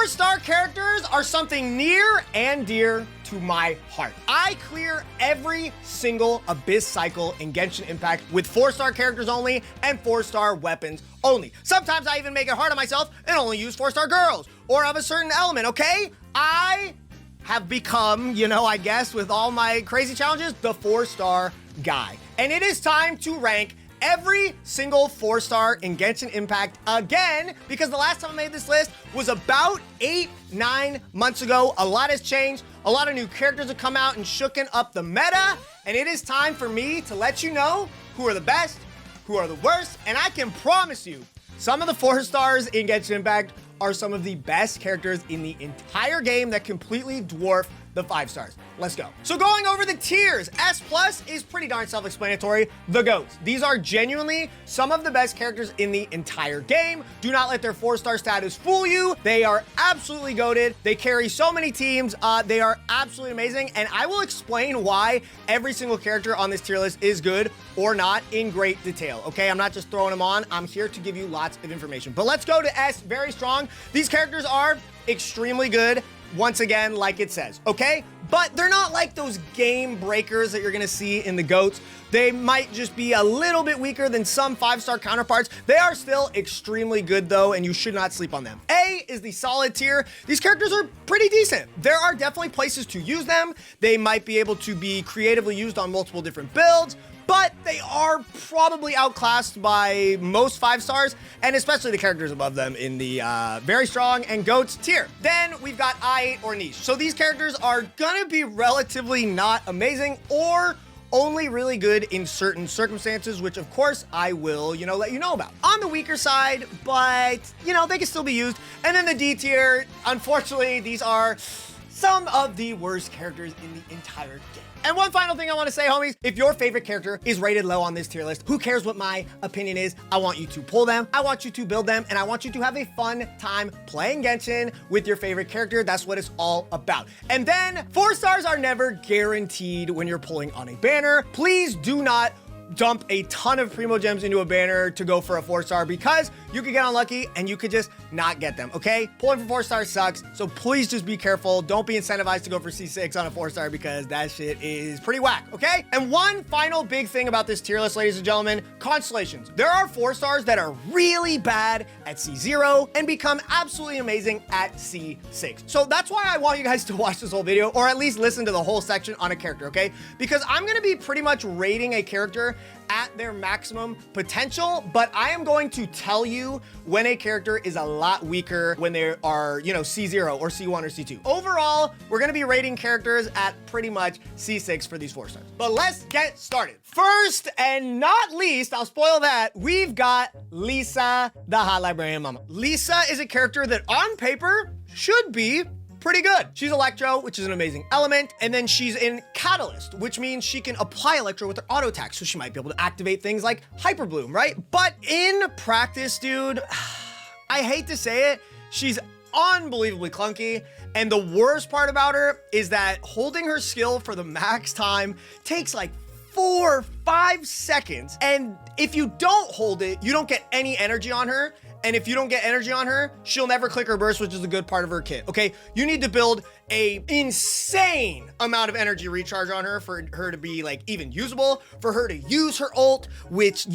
4-star characters are something near and dear to my heart. I clear every single Abyss cycle in Genshin Impact with 4-star characters only and 4-star weapons only. Sometimes I even make it hard on myself and only use 4-star girls or of a certain element, okay? I have become, you know, I guess with all my crazy challenges, the 4-star guy. And it is time to rank every single 4-star in Genshin Impact again, because the last time I made this list was about 8-9 months ago. A lot has changed. A lot of new characters have come out and shooken up the meta, and it is time for me to let you know who are the best, who are the worst, and I can promise you, some of the 4-stars in Genshin Impact are some of the best characters in the entire game that completely dwarf the 5-stars. Let's go. So going over the tiers, S+ is pretty darn self-explanatory. The GOATs. These are genuinely some of the best characters in the entire game. Do not let their 4-star status fool you. They are absolutely goated. They carry so many teams. They are absolutely amazing. And I will explain why every single character on this tier list is good or not in great detail. Okay, I'm not just throwing them on. I'm here to give you lots of information. But let's go to S, very strong. These characters are extremely good. Once again, like it says, okay? But they're not like those game breakers that you're gonna see in the GOATs. They might just be a little bit weaker than some 5-star counterparts. They are still extremely good though, and you should not sleep on them. A is the solid tier. These characters are pretty decent. There are definitely places to use them. They might be able to be creatively used on multiple different builds, but they are probably outclassed by most 5-stars, and especially the characters above them in the very strong and GOATs tier. Then we've got I8 or niche. So these characters are gonna be relatively not amazing or only really good in certain circumstances, which of course I will, let you know about. On the weaker side, but, they can still be used. And then the D tier, unfortunately, these are some of the worst characters in the entire game. And one final thing I want to say, homies, if your favorite character is rated low on this tier list, who cares what my opinion is? I want you to pull them, I want you to build them, and I want you to have a fun time playing Genshin with your favorite character. That's what it's all about. And then 4-stars are never guaranteed when you're pulling on a banner. Please do not dump a ton of Primo Gems into a banner to go for a 4-star, because you could get unlucky and you could just not get them, okay? Pulling for 4-stars sucks, so please just be careful. Don't be incentivized to go for C6 on a 4-star, because that shit is pretty whack, okay? And one final big thing about this tier list, ladies and gentlemen, constellations. There are 4-stars that are really bad at C0 and become absolutely amazing at C6. So that's why I want you guys to watch this whole video, or at least listen to the whole section on a character, okay? Because I'm gonna be pretty much rating a character at their maximum potential, but I am going to tell you when a character is a lot weaker when they are, C0 or C1 or C2. Overall, we're gonna be rating characters at pretty much C6 for these 4-stars. But let's get started. First and not least, I'll spoil that, we've got Lisa, the hot librarian mama. Lisa is a character that on paper should be pretty good. She's Electro, which is an amazing element, and then she's in Catalyst, which means she can apply Electro with her auto attack, so she might be able to activate things like Hyper Bloom, right? But in practice, dude, I hate to say it, she's unbelievably clunky, and the worst part about her is that holding her skill for the max time takes like 4 or 5 seconds, and if you don't hold it, you don't get any energy on her. And if you don't get energy on her, she'll never click her burst, which is a good part of her kit, okay? You need to build a insane amount of energy recharge on her for her to be like even usable, for her to use her ult, which,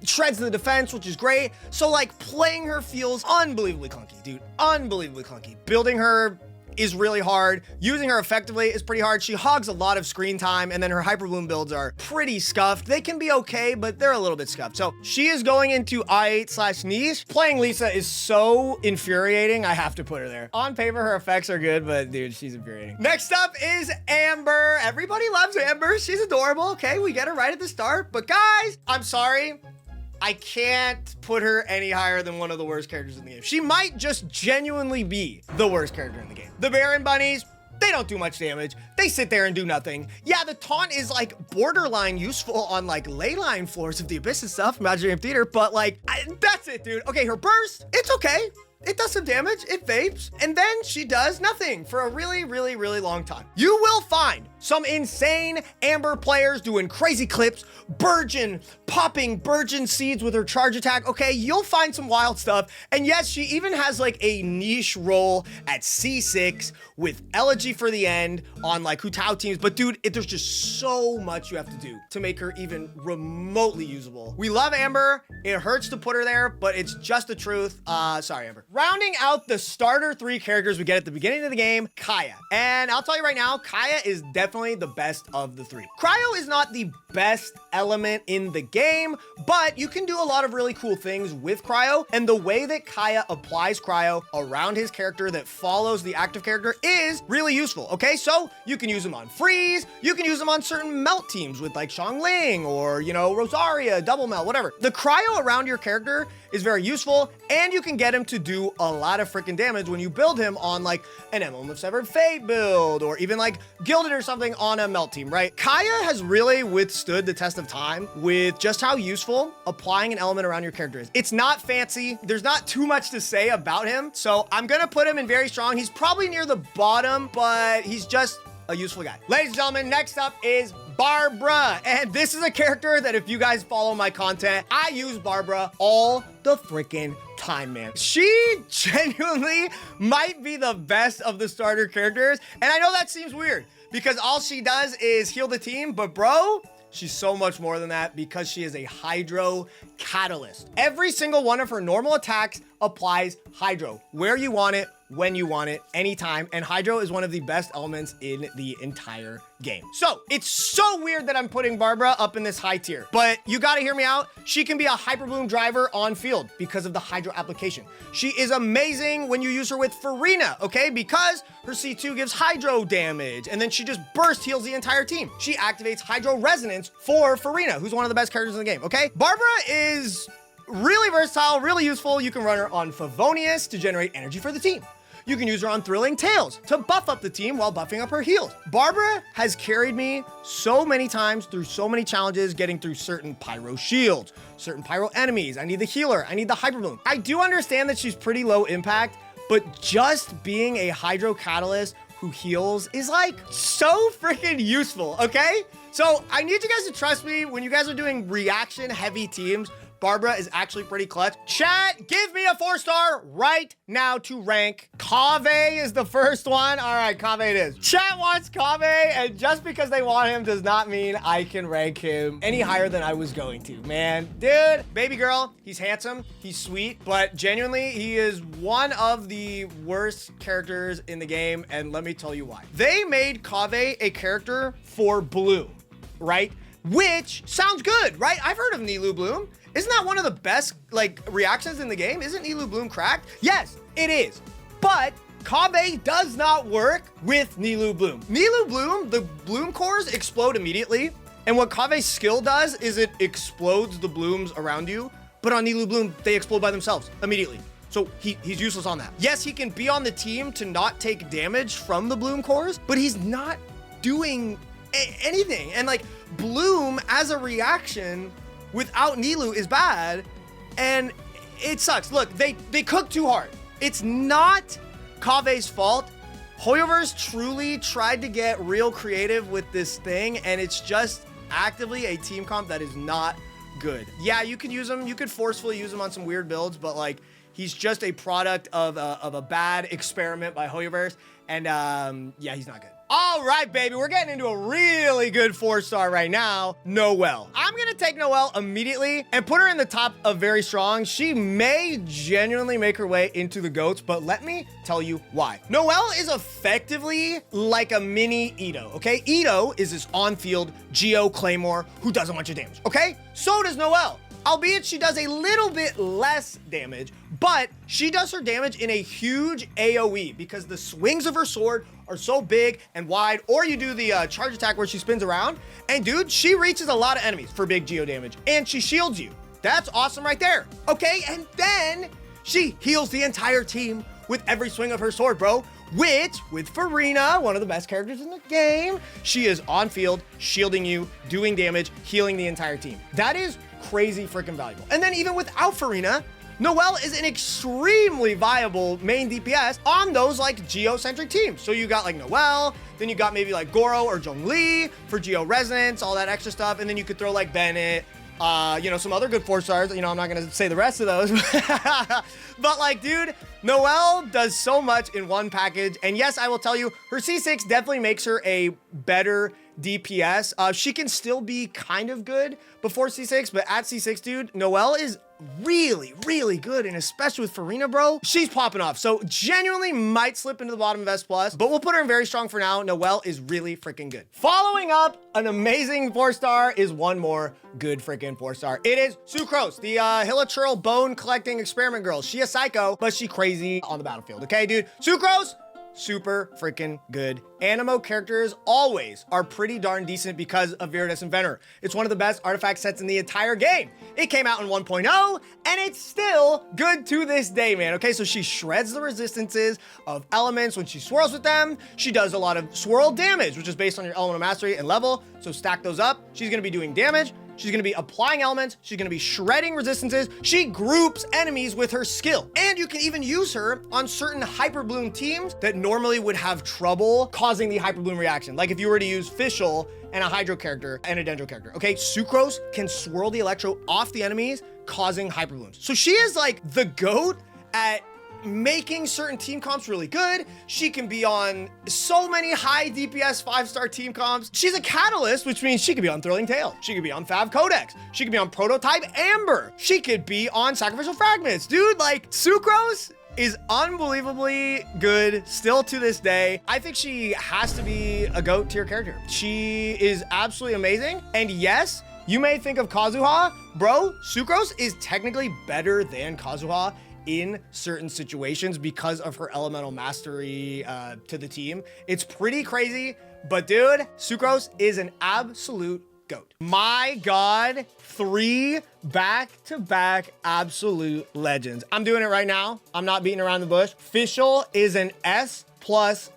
shreds the defense, which is great. So like playing her feels unbelievably clunky, dude, unbelievably clunky. Building her is really hard. Using her effectively is pretty hard. She hogs a lot of screen time, and then her Hyper Bloom builds are pretty scuffed. They can be okay, but they're a little bit scuffed. So she is going into I8/niche. Playing Lisa is so infuriating, I have to put her there. On paper, her effects are good, but dude, she's infuriating. Next up is Amber. Everybody loves Amber. She's adorable. Okay, we get her right at the start, but guys, I'm sorry, I can't put her any higher than one of the worst characters in the game. She might just genuinely be the worst character in the game. The Baron Bunnies, they don't do much damage. They sit there and do nothing. Yeah, the taunt is like borderline useful on like ley line floors of the Abyss and stuff, Imaginary Theater, but like, that's it, dude. Okay, her burst, it's okay. It does some damage, it vapes, and then she does nothing for a really, really, really long time. You will find some insane Amber players doing crazy clips, popping Burgeon seeds with her charge attack. Okay, you'll find some wild stuff. And yes, she even has like a niche role at C6 with Elegy for the end on like Hu Tao teams. But dude, there's just so much you have to do to make her even remotely usable. We love Amber. It hurts to put her there, but it's just the truth. Sorry, Amber. Rounding out the starter 3 characters we get at the beginning of the game, Kaeya. And I'll tell you right now, Kaeya is definitely the best of the 3. Cryo is not the best element in the game, but you can do a lot of really cool things with Cryo, and the way that Kaeya applies Cryo around his character that follows the active character is really useful, okay? So you can use him on freeze, you can use him on certain melt teams with like Xiangling or, you know, Rosaria, double melt, whatever. The Cryo around your character is very useful, and you can get him to do a lot of freaking damage when you build him on like an Emblem of Severed Fate build, or even like Gilded or something on a melt team, right? Kaeya has really withstood the test of time with just how useful applying an element around your character is. It's not fancy. There's not too much to say about him, so I'm gonna put him in very strong. He's probably near the bottom, but he's just a useful guy. Ladies and gentlemen, next up is Barbara. And this is a character that if you guys follow my content, I use Barbara all the freaking time, man. She genuinely might be the best of the starter characters. And I know that seems weird because all she does is heal the team, but bro, she's so much more than that because she is a Hydro Catalyst. Every single one of her normal attacks applies Hydro where you want it, when you want it, anytime, and Hydro is one of the best elements in the entire game. So it's so weird that I'm putting Barbara up in this high tier, but you gotta hear me out. She can be a Hyper Bloom driver on field because of the Hydro application. She is amazing when you use her with Freminet, okay? Because her C2 gives Hydro damage, and then she just burst heals the entire team. She activates Hydro Resonance for Freminet, who's one of the best characters in the game, okay? Barbara is really versatile, really useful. You can run her on Favonius to generate energy for the team. You can use her on Thrilling Tales to buff up the team while buffing up her heals. Barbara has carried me so many times through so many challenges, getting through certain Pyro shields, certain Pyro enemies. I need the healer, I need the Hyper Bloom. I do understand that she's pretty low impact, but just being a Hydro Catalyst who heals is like so freaking useful, okay? So I need you guys to trust me when you guys are doing reaction heavy teams. Barbara is actually pretty clutch. Chat, give me a 4-star right now to rank. Kaveh is the first one. All right, Kaveh it is. Chat wants Kaveh, and just because they want him does not mean I can rank him any higher than I was going to, man. Dude, baby girl, he's handsome, he's sweet, but genuinely, he is one of the worst characters in the game, and let me tell you why. They made Kaveh a character for blue, right? Which sounds good, right? I've heard of Nilou Bloom. Isn't that one of the best like reactions in the game? Isn't Nilou Bloom cracked? Yes, it is. But Kaveh does not work with Nilou Bloom. Nilou Bloom, the bloom cores explode immediately. And what Kaveh's skill does is it explodes the blooms around you. But on Nilou Bloom, they explode by themselves immediately. So he's useless on that. Yes, he can be on the team to not take damage from the bloom cores, but he's not doing anything. And like Bloom as a reaction without Nilou is bad, and it sucks. Look, they cook too hard. It's not Kaveh's fault. Hoyoverse truly tried to get real creative with this thing, and it's just actively a team comp that is not good. Yeah, you can use him. You could forcefully use him on some weird builds, but like he's just a product of a bad experiment by Hoyoverse, and yeah, he's not good. All right, baby, we're getting into a really good 4-star right now. Noelle. I'm gonna take Noelle immediately and put her in the top of very strong. She may genuinely make her way into the GOATs, but let me tell you why. Noelle is effectively like a mini Edo, okay? Edo is this on-field Geo Claymore who does a bunch of damage, okay? So does Noelle. Albeit she does a little bit less damage, but she does her damage in a huge AoE because the swings of her sword are so big and wide, or you do the charge attack where she spins around, and dude, she reaches a lot of enemies for big geo damage, and she shields you. That's awesome right there, okay? And then she heals the entire team with every swing of her sword, bro, which, with Farina, one of the best characters in the game, she is on field, shielding you, doing damage, healing the entire team. That is crazy freaking valuable. And then even without Farina, Noelle is an extremely viable main DPS on those like Geo-centric teams. So you got like Noelle, then you got maybe like Gorou or Zhongli for Geo Resonance, all that extra stuff. And then you could throw like Bennett, you know, some other good 4-stars. You know, I'm not going to say the rest of those. But like, dude, Noelle does so much in one package. And yes, I will tell you, her C6 definitely makes her a better DPS. She can still be kind of good before C6, but at C6, dude, Noelle is really, really good, and especially with Farina, bro, she's popping off. So genuinely might slip into the bottom of S+, but we'll put her in very strong for now. Noelle is really freaking good. Following up an amazing 4-star is one more good freaking 4-star. It is Sucrose, the Hilichurl bone collecting experiment girl. She a psycho, but she crazy on the battlefield. Okay, dude, Sucrose, super freaking good. Animo characters always are pretty darn decent because of Viridis Inventor. It's one of the best artifact sets in the entire game. It came out in 1.0 and it's still good to this day, man. Okay, so she shreds the resistances of elements when she swirls with them. She does a lot of swirl damage, which is based on your elemental mastery and level. So stack those up. She's gonna be doing damage. She's gonna be applying elements. She's gonna be shredding resistances. She groups enemies with her skill. And you can even use her on certain Hyperbloom teams that normally would have trouble causing the Hyperbloom reaction. Like if you were to use Fischl and a Hydro character and a Dendro character. Okay, Sucrose can swirl the Electro off the enemies, causing Hyperblooms. So she is like the GOAT at making certain team comps really good. She can be on so many high DPS 5-star team comps. She's a catalyst, which means she could be on Thrilling Tale. She could be on Fav Codex. She could be on Prototype Amber. She could be on Sacrificial Fragments. Dude, like Sucrose is unbelievably good still to this day. I think she has to be a GOAT tier character. She is absolutely amazing. And yes, you may think of Kazuha. Bro, Sucrose is technically better than Kazuha in certain situations because of her elemental mastery to the team. It's pretty crazy, but dude, Sucrose is an absolute GOAT. My God, 3 back-to-back absolute legends. I'm doing it right now. I'm not beating around the bush. Fischl is an S+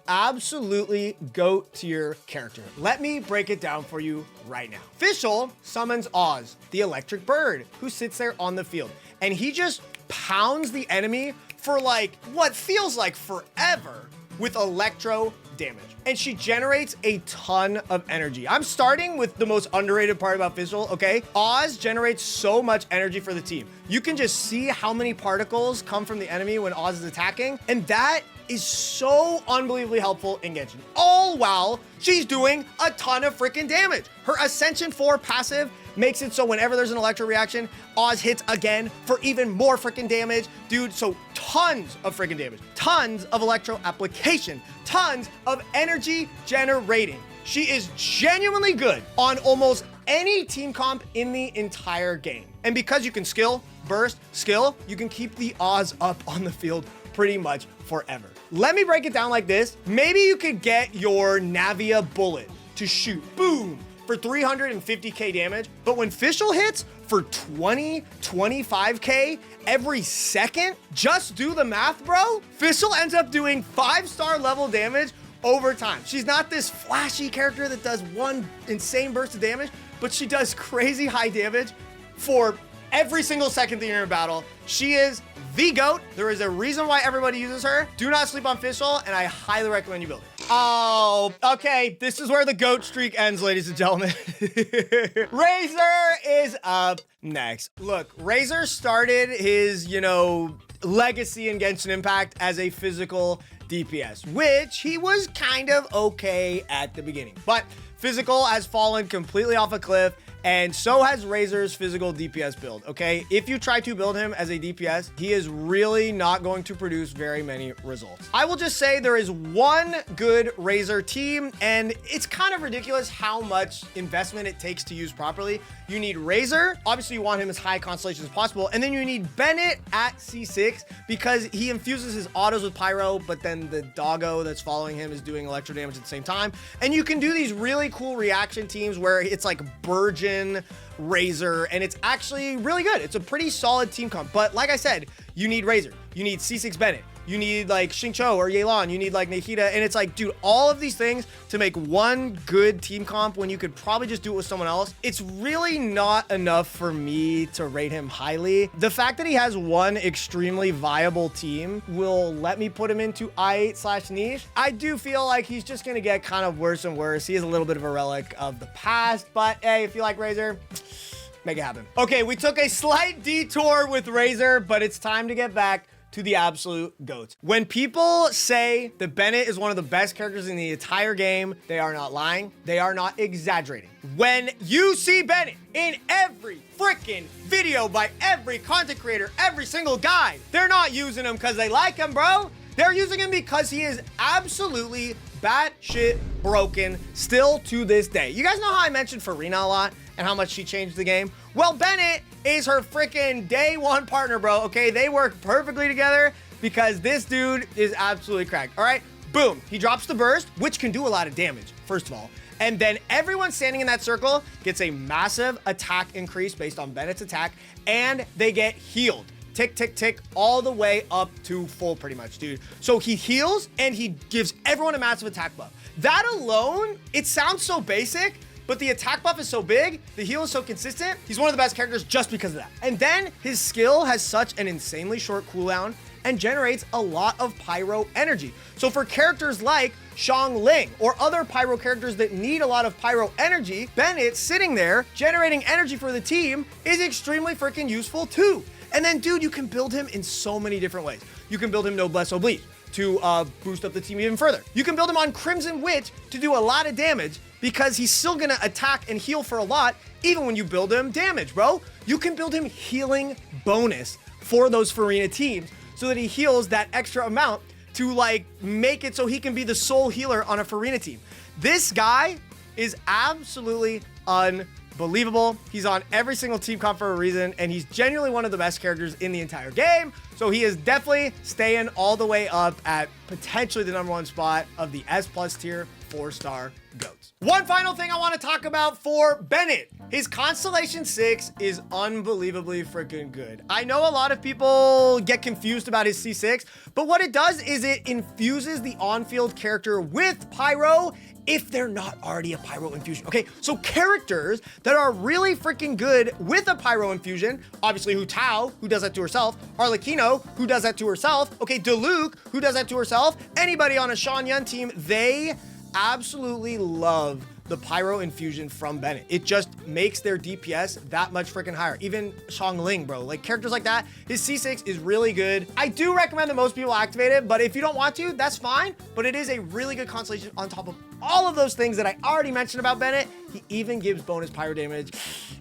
absolutely GOAT tier character. Let me break it down for you right now. Fischl summons Oz, the electric bird, who sits there on the field, and he just pounds the enemy for like what feels like forever with electro damage. And she generates a ton of energy. I'm starting with the most underrated part about Fischl, okay? Oz generates so much energy for the team. You can just see how many particles come from the enemy when Oz is attacking, and that is so unbelievably helpful in Genshin. All while she's doing a ton of freaking damage. Her Ascension 4 passive makes it so whenever there's an electro reaction, Oz hits again for even more freaking damage. Dude, so tons of freaking damage, tons of electro application, tons of energy generating. She is genuinely good on almost any team comp in the entire game. And because you can skill, burst, skill, you can keep the Oz up on the field pretty much forever. Let me break it down like this. Maybe you could get your Navia bullet to shoot, boom, for 350k damage, but when Fischl hits for 20, 25k every second, just do the math, bro. Fischl ends up doing 5-star level damage over time. She's not this flashy character that does one insane burst of damage, but she does crazy high damage for every single second that you're in battle. She is the GOAT. There is a reason why everybody uses her. Do not sleep on Fischl, and I highly recommend you build it. Oh, okay. This is where the GOAT streak ends, ladies and gentlemen. Razor is up next. Look, Razor started his, legacy in Genshin Impact as a physical DPS, which he was kind of okay at the beginning. But physical has fallen completely off a cliff, and so has Razor's physical DPS build, okay? If you try to build him as a DPS, he is really not going to produce very many results. I will just say there is one good Razor team, and it's kind of ridiculous how much investment it takes to use properly. You need Razor. Obviously, you want him as high constellation as possible. And then you need Bennett at C6 because he infuses his autos with Pyro, but then the doggo that's following him is doing electro damage at the same time. And you can do these really cool reaction teams where it's like Burgeon, Razor, and it's actually really good. It's a pretty solid team comp. But like I said, you need Razor. You need C6 Bennett. you need like Xingqiu or Yelan, you need like Nahida, and it's like, dude, all of these things to make one good team comp when you could probably just do it with someone else, it's really not enough for me to rate him highly. The fact that he has one extremely viable team will let me put him into I8/niche. I do feel like he's just gonna get kind of worse and worse. He is a little bit of a relic of the past, but hey, if you like Razor, make it happen. Okay, we took a slight detour with Razor, but it's time to get back to the absolute GOATs. When people say that Bennett is one of the best characters in the entire game, they are not lying. They are not exaggerating. When you see Bennett in every freaking video by every content creator, every single guy, they're not using him because they like him, bro. They're using him because he is absolutely batshit broken still to this day. You guys know how I mentioned Farina a lot and how much she changed the game? Well, Bennett is her freaking day one partner, bro, okay? They work perfectly together because this dude is absolutely cracked, all right? Boom, he drops the burst, which can do a lot of damage, first of all. And then everyone standing in that circle gets a massive attack increase based on Bennett's attack, and they get healed. Tick, tick, tick, all the way up to full pretty much, dude. So he heals and he gives everyone a massive attack buff. That alone, it sounds so basic, but the attack buff is so big, the heal is so consistent, he's one of the best characters just because of that. And then his skill has such an insanely short cooldown and generates a lot of pyro energy. So for characters like Xiangling or other pyro characters that need a lot of pyro energy, Bennett sitting there generating energy for the team is extremely freaking useful too. And then, dude, you can build him in so many different ways. You can build him Noblesse Oblige to boost up the team even further. You can build him on Crimson Witch to do a lot of damage because he's still gonna attack and heal for a lot even when you build him damage, bro. You can build him healing bonus for those Farina teams so that he heals that extra amount to like make it so he can be the sole healer on a Farina team. This guy is absolutely unbelievable. He's on every single team comp for a reason, and he's genuinely one of the best characters in the entire game. So he is definitely staying all the way up at potentially the #1 spot of the S+ tier 4-star GOATs. One final thing I want to talk about for Bennett. His Constellation 6 is unbelievably freaking good. I know a lot of people get confused about his C6, but what it does is it infuses the on-field character with pyro if they're not already a pyro infusion. Okay, so characters that are really freaking good with a pyro infusion, obviously Hu Tao, who does that to herself, Arlecchino, who does that to herself, okay, Diluc, who does that to herself, anybody on a Chongyun team, they absolutely love the pyro infusion from Bennett. It just makes their DPS that much freaking higher. Even Xiangling, bro, like characters like that, his C6 is really good. I do recommend that most people activate it, but if you don't want to, that's fine. But it is a really good constellation on top of all of those things that I already mentioned about Bennett. He even gives bonus pyro damage.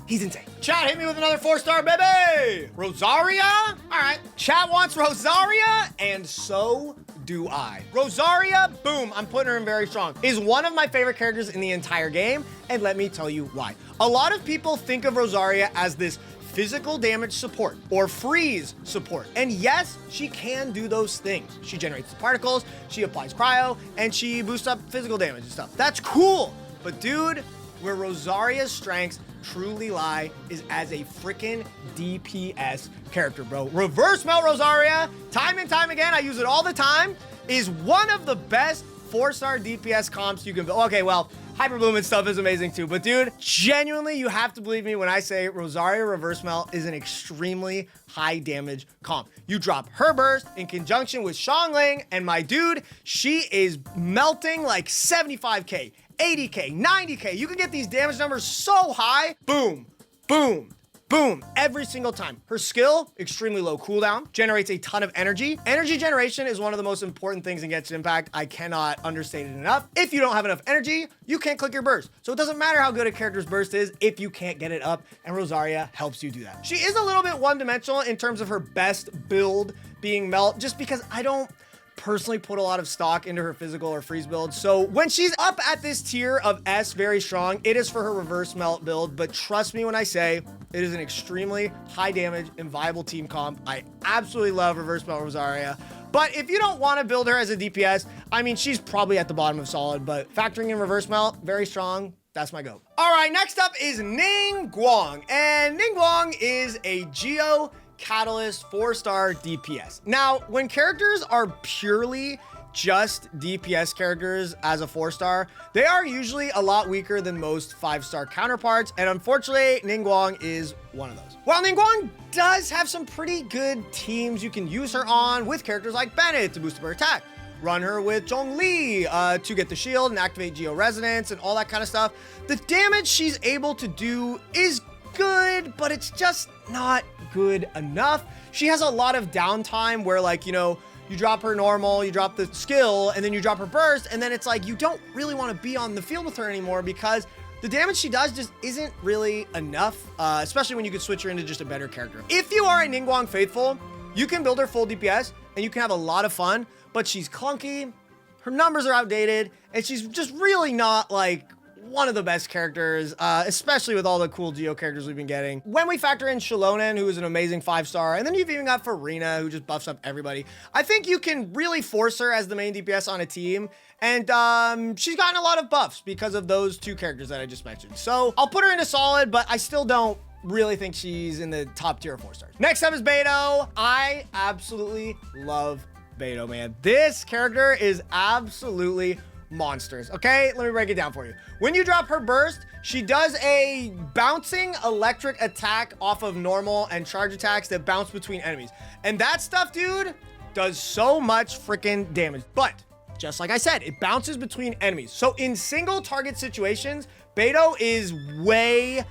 He's insane. Chat, hit me with another 4-star, baby. Rosaria? All right. Chat wants Rosaria, and so do I. Rosaria, boom, I'm putting her in very strong, is one of my favorite characters in the entire game, and let me tell you why. A lot of people think of Rosaria as this physical damage support or freeze support. And yes, she can do those things. She generates the particles, she applies cryo, and she boosts up physical damage and stuff. That's cool. But dude, where Rosaria's strengths truly lie is as a freaking DPS character, bro. Reverse Melt Rosaria, time and time again, I use it all the time, is one of the best 4-star DPS comps you can build. Okay, well, Hyper Bloom and stuff is amazing too, but dude, genuinely, you have to believe me when I say Rosaria Reverse Melt is an extremely high damage comp. You drop her burst in conjunction with Xiangling, and my dude, she is melting like 75k, 80k, 90k. You can get these damage numbers so high. Boom, boom, boom, every single time. Her skill, extremely low cooldown, generates a ton of energy. Energy generation is one of the most important things in Genshin Impact. I cannot understate it enough. If you don't have enough energy, you can't click your burst. So it doesn't matter how good a character's burst is if you can't get it up, and Rosaria helps you do that. She is a little bit one-dimensional in terms of her best build being Melt, just because I don't personally put a lot of stock into her physical or freeze build. So when she's up at this tier of S very strong, it is for her Reverse Melt build. But trust me when I say it is an extremely high damage and viable team comp. I absolutely love Reverse Melt Rosaria. But if you don't want to build her as a DPS, I mean, she's probably at the bottom of solid, but factoring in Reverse Melt, very strong. That's my GOAT. All right, next up is Ningguang. And Ningguang is a Geo Catalyst 4-star DPS. Now, when characters are purely just DPS characters as a 4-star, they are usually a lot weaker than most 5-star counterparts, and unfortunately, Ningguang is one of those. While Ningguang does have some pretty good teams you can use her on with characters like Bennett to boost up her attack, run her with Zhongli to get the shield and activate Geo Resonance and all that kind of stuff, the damage she's able to do is good, but it's just not good enough. She has a lot of downtime where, like, you know, you drop her normal, you drop the skill, and then you drop her burst, and then it's like you don't really want to be on the field with her anymore because the damage she does just isn't really enough, especially when you could switch her into just a better character. If you are a Ningguang faithful, you can build her full DPS, and you can have a lot of fun, but she's clunky, her numbers are outdated, and she's just really not, like, one of the best characters, especially with all the cool Geo characters we've been getting. When we factor in Xilonen, who is an amazing 5-star, and then you've even got Farina, who just buffs up everybody, I think you can really force her as the main DPS on a team, and she's gotten a lot of buffs because of those two characters that I just mentioned. So I'll put her into solid, but I still don't really think she's in the top tier of 4-stars. Next up is Beidou. I absolutely love Beidou, man. This character is absolutely monsters. Okay, let me break it down for you. When you drop her burst, she does a bouncing electric attack off of normal and charge attacks that bounce between enemies. And that stuff, dude, does so much freaking damage. But just like I said, it bounces between enemies. So in single target situations, Beidou is way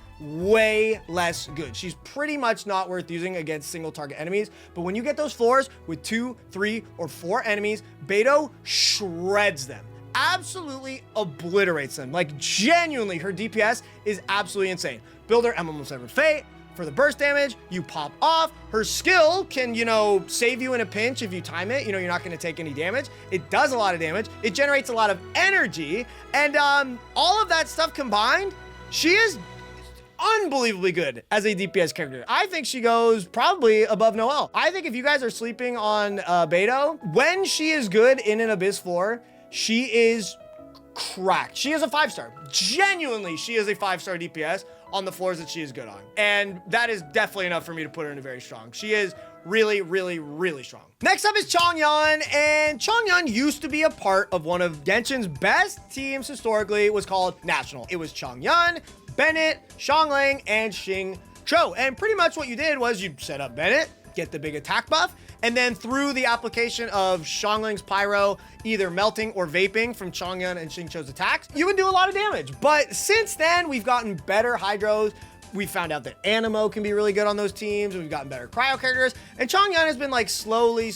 less good. She's pretty much not worth using against single target enemies. But when you get those floors with 2, 3, or 4 enemies, Beidou shreds them. Absolutely obliterates them. Like, genuinely, her DPS is absolutely insane. Build her Emblem of Severed Fate for the burst damage. You pop off. Her skill can, you know, save you in a pinch if you time it. You know, you're not going to take any damage. It does a lot of damage. It generates a lot of energy. And all of that stuff combined, she is unbelievably good as a DPS character. I think she goes probably above Noelle. I think if you guys are sleeping on Beidou, when she is good in an Abyss 4, she is cracked. She is a 5-star. Genuinely, she is a 5-star DPS on the floors that she is good on. And that is definitely enough for me to put her into very strong. She is really strong. Next up is Chongyun, and Chongyun used to be a part of one of Genshin's best teams historically. It was called National. It was Chongyun, Bennett, Xiangling, and Xingqiu. And pretty much what you did was you set up Bennett, get the big attack buff, and then through the application of Xiangling's Pyro, either melting or vaping from Chongyun and Xingqiu's attacks, you would do a lot of damage. But since then, we've gotten better Hydros. We found out that Animo can be really good on those teams. We've gotten better cryo characters. And Chongyun has been like slowly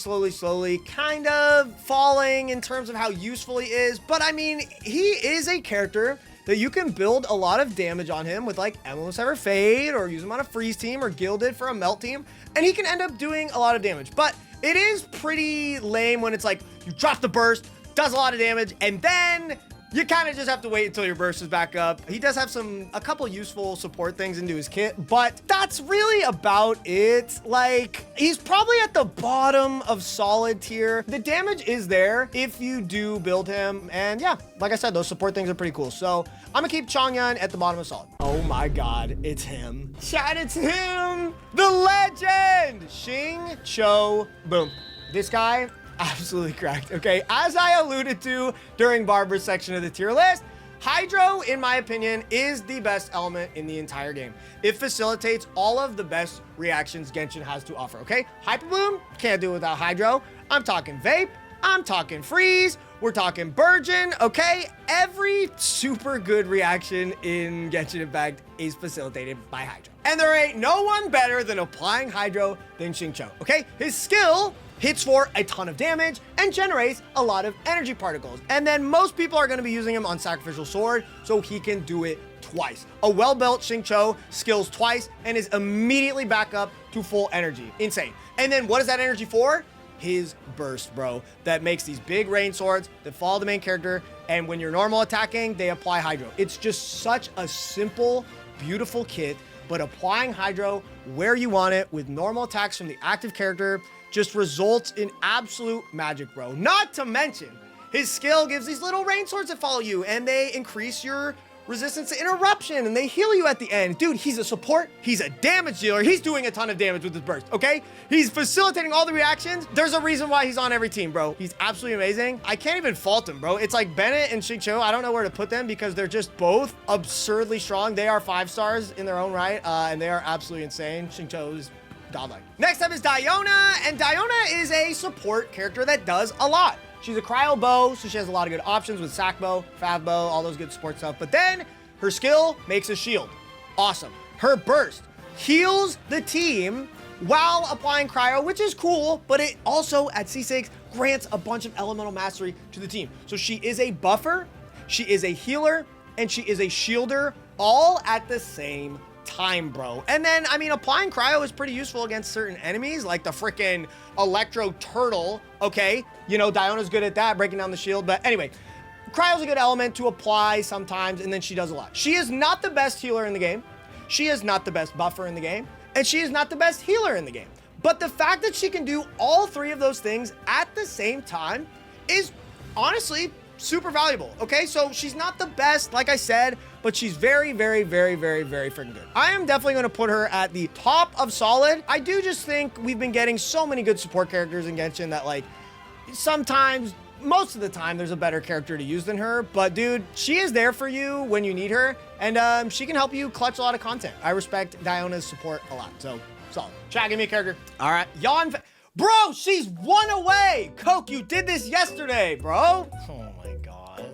kind of falling in terms of how useful he is. But I mean, he is a character that you can build a lot of damage on him with like Emblem of Severed Fate, or use him on a freeze team or gilded for a melt team, and he can end up doing a lot of damage. But it is pretty lame when it's like you drop the burst, does a lot of damage, and then you kind of just have to wait until your burst is back up. He does have a couple useful support things into his kit, but that's really about it. Like, he's probably at the bottom of solid tier. The damage is there if you do build him. And yeah, like I said, those support things are pretty cool. So I'm gonna keep Chongyun at the bottom of solid. Oh my God, it's him. Chat, it's him, the legend, Xingqiu. Boom. This guy, absolutely cracked. Okay, as I alluded to during Barbara's section of the tier list, Hydro, in my opinion, is the best element in the entire game. It facilitates all of the best reactions Genshin has to offer, okay? Hyper Bloom, can't do it without Hydro. I'm talking Vape, I'm talking Freeze, we're talking Burgeon, okay? Every super good reaction in Genshin Impact is facilitated by Hydro. And there ain't no one better than applying Hydro than Xingqiu, okay? His skill hits for a ton of damage and generates a lot of energy particles. And then most people are going to be using him on Sacrificial Sword, so he can do it twice. A well-built Xingqiu skills twice and is immediately back up to full energy. Insane. And then what is that energy for? His burst, bro. That makes these big rain swords that follow the main character, and when you're normal attacking, they apply Hydro. It's just such a simple, beautiful kit, but applying Hydro where you want it with normal attacks from the active character just results in absolute magic, bro. Not to mention, his skill gives these little rain swords that follow you, and they increase your resistance to interruption, and they heal you at the end. Dude, he's a support. He's a damage dealer. He's doing a ton of damage with his burst, okay? He's facilitating all the reactions. There's a reason why he's on every team, bro. He's absolutely amazing. I can't even fault him, bro. It's like Bennett and Xinyan. I don't know where to put them because they're just both absurdly strong. They are 5 stars in their own right, and they are absolutely insane. Xinyan is godlike. Next up is Diona, and Diona is a support character that does a lot. She's a cryo bow, so she has a lot of good options with sack bow, fav bow, all those good support stuff. But then her skill makes a shield. Awesome. Her burst heals the team while applying cryo, which is cool, but it also at C6 grants a bunch of elemental mastery to the team. So she is a buffer, she is a healer, and she is a shielder all at the same time, bro. And then, I mean, applying cryo is pretty useful against certain enemies, like the freaking Electro Turtle, okay? You know, Diona's good at that, breaking down the shield. But anyway, cryo's a good element to apply sometimes, and then she does a lot. She is not the best healer in the game. She is not the best buffer in the game. And she is not the best healer in the game. But the fact that she can do all 3 of those things at the same time is honestly super valuable, okay? So she's not the best, like I said, but she's very, very, very, very, very freaking good. I am definitely going to put her at the top of solid. I do just think we've been getting so many good support characters in Genshin that, like, sometimes, most of the time, there's a better character to use than her. But, dude, she is there for you when you need her, and she can help you clutch a lot of content. I respect Diona's support a lot, so solid. Chat, give me a character. All right, Yanfei. Bro, she's 1 away. Coke, you did this yesterday, bro. Oh my God.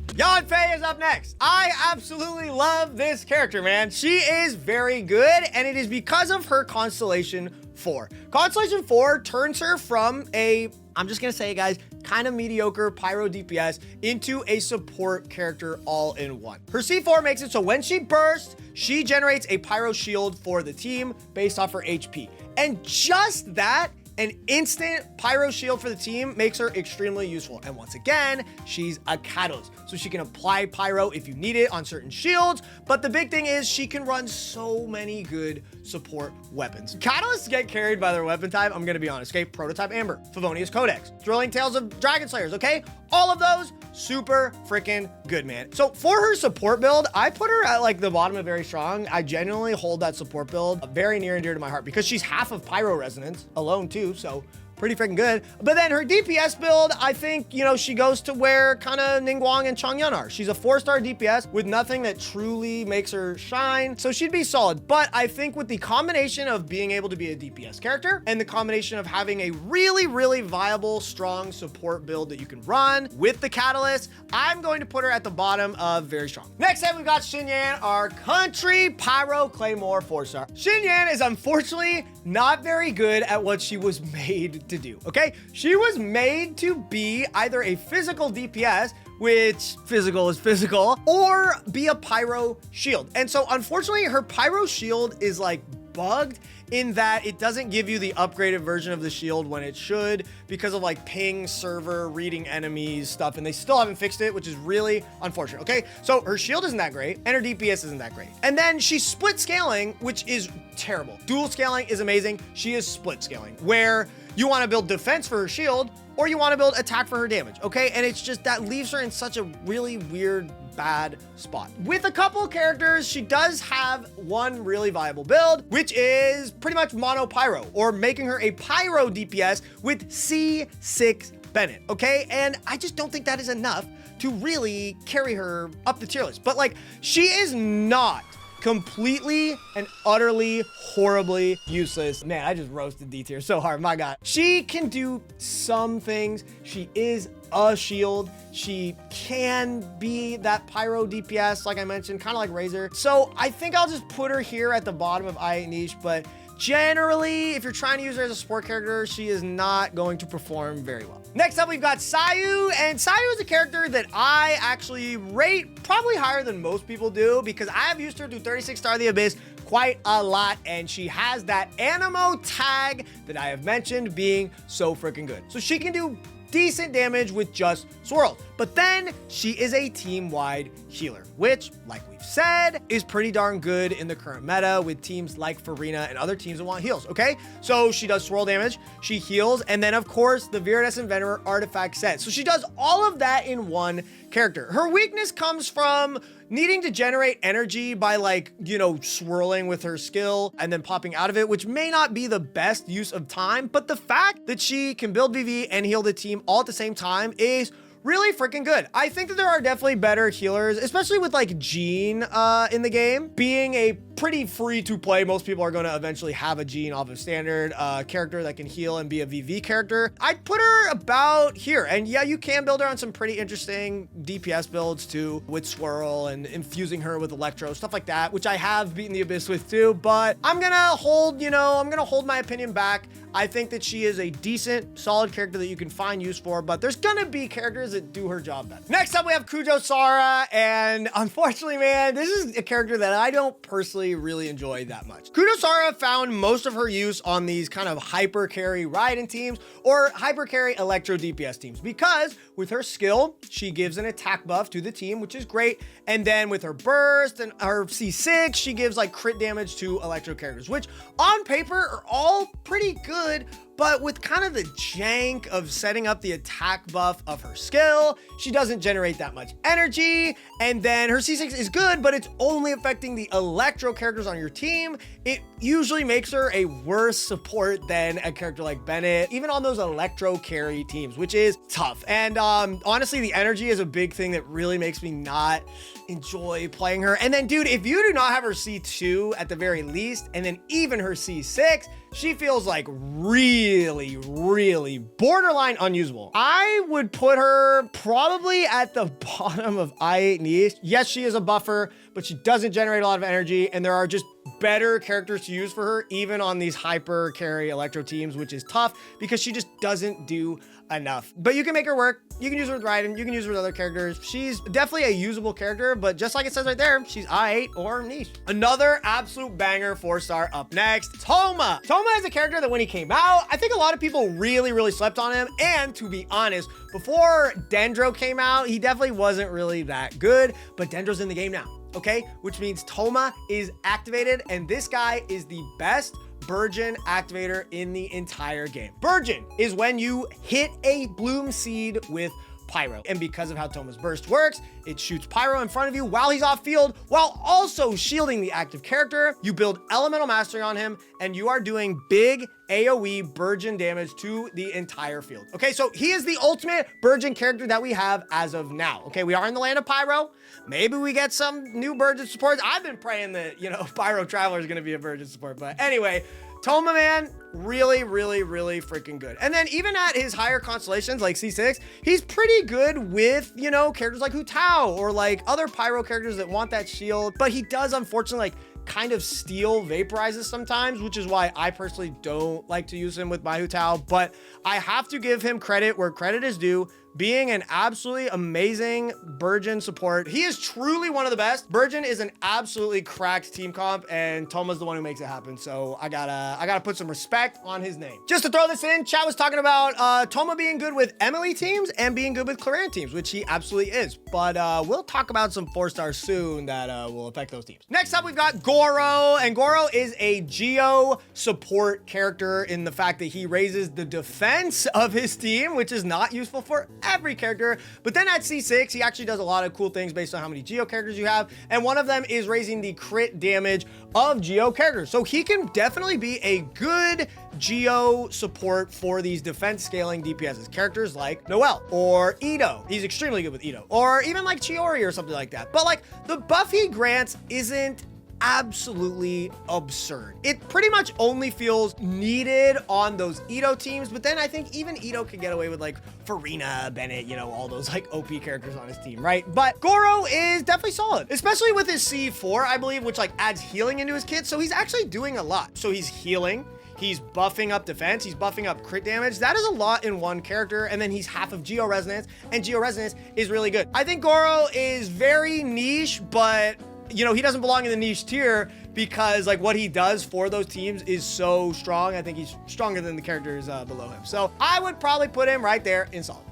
Yanfei is up next. I absolutely love this character, man. She is very good, and it is because of her Constellation 4. Constellation 4 turns her from a, I'm just gonna say it, guys, kind of mediocre pyro DPS into a support character all in one. Her C4 makes it so when she bursts, she generates a pyro shield for the team based off her HP. And just that, an instant pyro shield for the team makes her extremely useful. And once again, she's a catalyst. So she can apply pyro if you need it on certain shields. But the big thing is she can run so many good support weapons. Catalysts get carried by their weapon type. I'm gonna be honest, okay? Prototype Amber, Favonius Codex, Thrilling Tales of Dragon Slayers, okay? All of those, super freaking good, man. So for her support build, I put her at like the bottom of very strong. I genuinely hold that support build very near and dear to my heart because she's half of pyro resonance alone too. So pretty freaking good. But then her DPS build, I think, you know, she goes to where kind of Ningguang and Chongyun are. She's a 4-star DPS with nothing that truly makes her shine. So she'd be solid. But I think with the combination of being able to be a DPS character and the combination of having a really, really viable, strong support build that you can run with the catalyst, I'm going to put her at the bottom of very strong. Next up, we've got Xinyan, our country pyro claymore 4-star. Xinyan is unfortunately not very good at what she was made to do, okay? She was made to be either a physical DPS, which physical is physical, or be a pyro shield. And so unfortunately, her pyro shield is like bugged in that it doesn't give you the upgraded version of the shield when it should because of like ping server reading enemies stuff, and they still haven't fixed it, which is really unfortunate, okay? So her shield isn't that great and her DPS isn't that great. And then she's split scaling, which is terrible. Dual scaling is amazing. She is split scaling where you want to build defense for her shield or you want to build attack for her damage, okay? And it's just that leaves her in such a really weird, bad spot. With a couple of characters, she does have one really viable build, which is pretty much mono pyro, or making her a pyro DPS with C6 Bennett, okay? And I just don't think that is enough to really carry her up the tier list. But like, she is not completely and utterly horribly useless. Man, I just roasted D tier so hard, my God. She can do some things. She is a shield. She can be that pyro DPS, like I mentioned, kind of like Razor. So I think I'll just put her here at the bottom of I8 niche, but generally, if you're trying to use her as a support character, she is not going to perform very well. Next up, we've got Sayu, and Sayu is a character that I actually rate probably higher than most people do because I have used her through 36 Star of the Abyss quite a lot, and she has that Animo tag that I have mentioned being so freaking good. So she can do decent damage with just swirls, but then she is a team-wide healer, which, like we've said, is pretty darn good in the current meta with teams like Farina and other teams that want heals, okay? So she does swirl damage, she heals, and then of course the Viridescent Venerer artifact set. So she does all of that in one character. Her weakness comes from needing to generate energy by like, you know, swirling with her skill and then popping out of it, which may not be the best use of time, but the fact that she can build VV and heal the team all at the same time is really freaking good. I think that there are definitely better healers, especially with like Jean in the game. Being a pretty free to play, most people are going to eventually have a Jean off of standard character that can heal and be a VV character. I'd put her about here. And yeah, you can build her on some pretty interesting DPS builds too, with Swirl and infusing her with Electro, stuff like that, which I have beaten the Abyss with too, but I'm gonna hold, you know, I'm gonna hold my opinion back. I think that she is a decent, solid character that you can find use for, but there's gonna be characters that do her job better. Next up, we have Kujou Sara, and unfortunately, man, this is a character that I don't personally really enjoy that much. Kujou Sara found most of her use on these kind of hyper carry Raiden teams or hyper carry Electro DPS teams, because with her skill, she gives an attack buff to the team, which is great. And then with her burst and her C6, she gives like crit damage to Electro characters, which on paper are all pretty good. But with kind of the jank of setting up the attack buff of her skill, she doesn't generate that much energy. And then her C6 is good, but it's only affecting the Electro characters on your team. It usually makes her a worse support than a character like Bennett, even on those Electro carry teams, which is tough. And honestly, the energy is a big thing that really makes me not enjoy playing her. And then, dude, if you do not have her C2 at the very least, and then even her C6, she feels like really, really borderline unusable. I would put her probably at the bottom of I8 niche. Yes, she is a buffer, but she doesn't generate a lot of energy, and there are just better characters to use for her, even on these hyper carry Electro teams, which is tough because she just doesn't do enough. But you can make her work. You can use her with Raiden. You can use her with other characters. She's definitely a usable character, but just like it says right there, she's I8 or niche. Another absolute banger 4-star up next, Thoma. Thoma is a character that when he came out, I think a lot of people really, really slept on him. And to be honest, before Dendro came out, he definitely wasn't really that good, but Dendro's in the game now. Okay, which means Thoma is activated, and this guy is the best Burgeon activator in the entire game. Burgeon is when you hit a bloom seed with Pyro. And because of how Thoma's burst works, it shoots Pyro in front of you while he's off field, while also shielding the active character. You build Elemental Mastery on him, and you are doing big AoE Burgeon damage to the entire field. Okay, so he is the ultimate Burgeon character that we have as of now. Okay, we are in the land of Pyro. Maybe we get some new Burgeon supports. I've been praying that, you know, Pyro Traveler is going to be a Burgeon support, but anyway, Thoma, man, really, really, really freaking good. And then even at his higher constellations like C6, he's pretty good with, you know, characters like Hu Tao or like other Pyro characters that want that shield. But he does, unfortunately, like kind of steal vaporizes sometimes, which is why I personally don't like to use him with my Hu Tao. But I have to give him credit where credit is due. Being an absolutely amazing Burgeon support. He is truly one of the best. Burgeon is an absolutely cracked team comp, and Thoma's the one who makes it happen. So I gotta put some respect on his name. Just to throw this in, chat was talking about Thoma being good with Emily teams and being good with Claran teams, which he absolutely is. But we'll talk about some 4-stars soon that will affect those teams. Next up, we've got Gorou, and Gorou is a Geo support character in the fact that he raises the defense of his team, which is not useful for every character. But then at C6, he actually does a lot of cool things based on how many Geo characters you have. And one of them is raising the crit damage of Geo characters. So he can definitely be a good Geo support for these defense scaling DPSs. Characters like Noelle or Edo. He's extremely good with Edo. Or even like Chiori or something like that. But like the buff he grants isn't absolutely absurd. It pretty much only feels needed on those Edo teams, but then I think even Edo can get away with like Farina, Bennett, you know, all those like OP characters on his team, right? But Gorou is definitely solid, especially with his C4, I believe, which like adds healing into his kit. So he's actually doing a lot. So he's healing, he's buffing up defense, he's buffing up crit damage. That is a lot in one character. And then he's half of Geo Resonance, and Geo Resonance is really good. I think Gorou is very niche, but you know, he doesn't belong in the niche tier because like what he does for those teams is so strong. I think he's stronger than the characters below him. So I would probably put him right there in solid.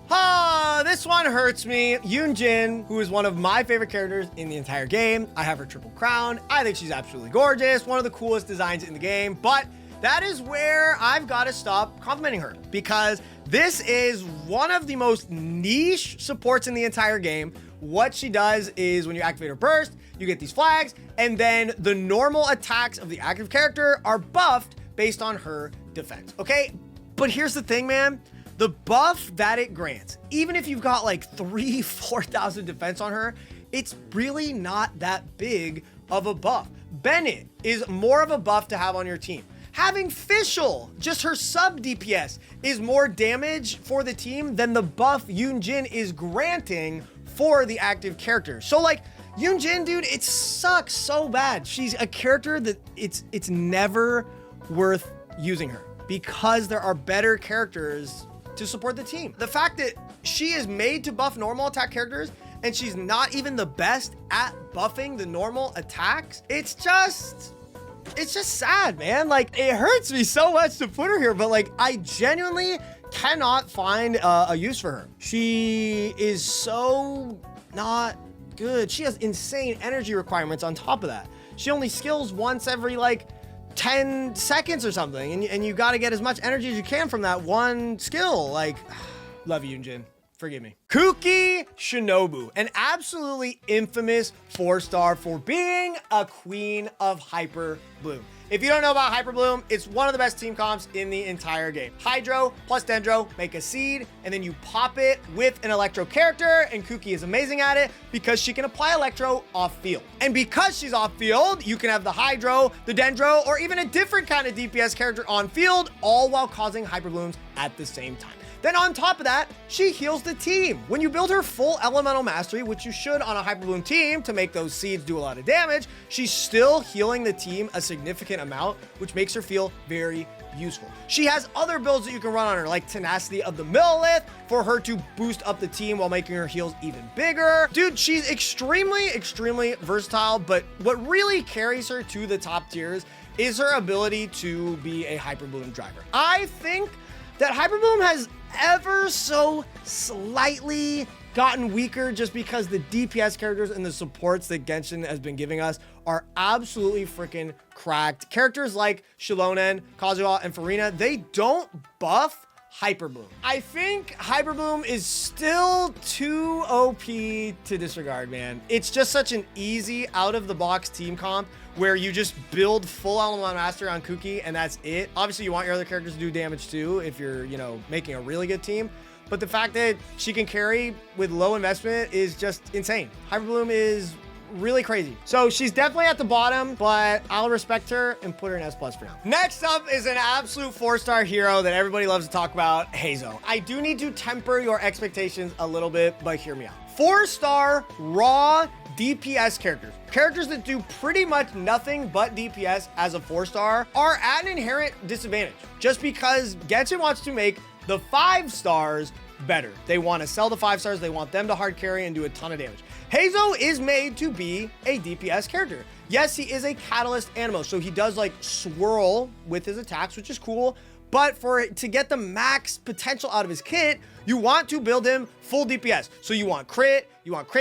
This one hurts me. Yunjin, who is one of my favorite characters in the entire game. I have her triple crown. I think she's absolutely gorgeous. One of the coolest designs in the game, but that is where I've got to stop complimenting her, because this is one of the most niche supports in the entire game what she does is when you activate her burst, you get these flags, and then the normal attacks of the active character are buffed based on her defense, okay? But here's the thing, man. The buff that it grants, even if you've got like 4,000 defense on her, it's really not that big of a buff. Bennett is more of a buff to have on your team. Having Fischl, just her sub DPS, is more damage for the team than the buff Yunjin is granting for the active character. So like Yunjin, dude, it sucks so bad. She's a character that it's never worth using her because there are better characters to support the team. The fact that she is made to buff normal attack characters and she's not even the best at buffing the normal attacks, it's just sad, man. Like, it hurts me so much to put her here, but like, I genuinely cannot find a use for her. She is so not good. She has insane energy requirements on top of that. She only skills once every like 10 seconds or something, and you got to get as much energy as you can from that one skill. Like, love you, Yunjin. Forgive me. Kuki Shinobu, an absolutely infamous 4-star for being a queen of Hyper Bloom. If you don't know about Hyper Bloom, it's one of the best team comps in the entire game. Hydro plus Dendro make a seed, and then you pop it with an Electro character, and Kuki is amazing at it because she can apply Electro off field. And because she's off field, you can have the Hydro, the Dendro, or even a different kind of DPS character on field, all while causing Hyper Blooms at the same time. Then on top of that, she heals the team. When you build her full elemental mastery, which you should on a Hyper Bloom team to make those seeds do a lot of damage, she's still healing the team a significant amount, which makes her feel very useful. She has other builds that you can run on her, like Tenacity of the Millilith, for her to boost up the team while making her heals even bigger. Dude, she's extremely versatile, but what really carries her to the top tiers is her ability to be a Hyper Bloom driver. I think that Hyper Bloom has ever so slightly gotten weaker just because the DPS characters and the supports that Genshin has been giving us are absolutely freaking cracked. Characters like Shilonen, Kazuha, and Freminet, they don't buff Hyper Bloom. I think Hyper Bloom is still too OP to disregard, man. It's just such an easy out-of-the-box team comp where you just build full Elemental Master on Kuki and that's it. Obviously, you want your other characters to do damage too if you're, you know, making a really good team. But the fact that she can carry with low investment is just insane. Hyper Bloom is really crazy. So she's definitely at the bottom, but I'll respect her and put her in S+ for now. Next up is an absolute 4-star hero that everybody loves to talk about, Heizou. I do need to temper your expectations a little bit, but hear me out. 4-star raw DPS characters that do pretty much nothing but DPS as a 4-star are at an inherent disadvantage just because Genshin wants to make the 5-stars better. They want to sell the 5-stars. They want them to hard carry and do a ton of damage. Heizou is made to be a DPS character. Yes, he is a catalyst animo, so he does like swirl with his attacks, which is cool. But to get the max potential out of his kit, you want to build him full DPS. So you want crit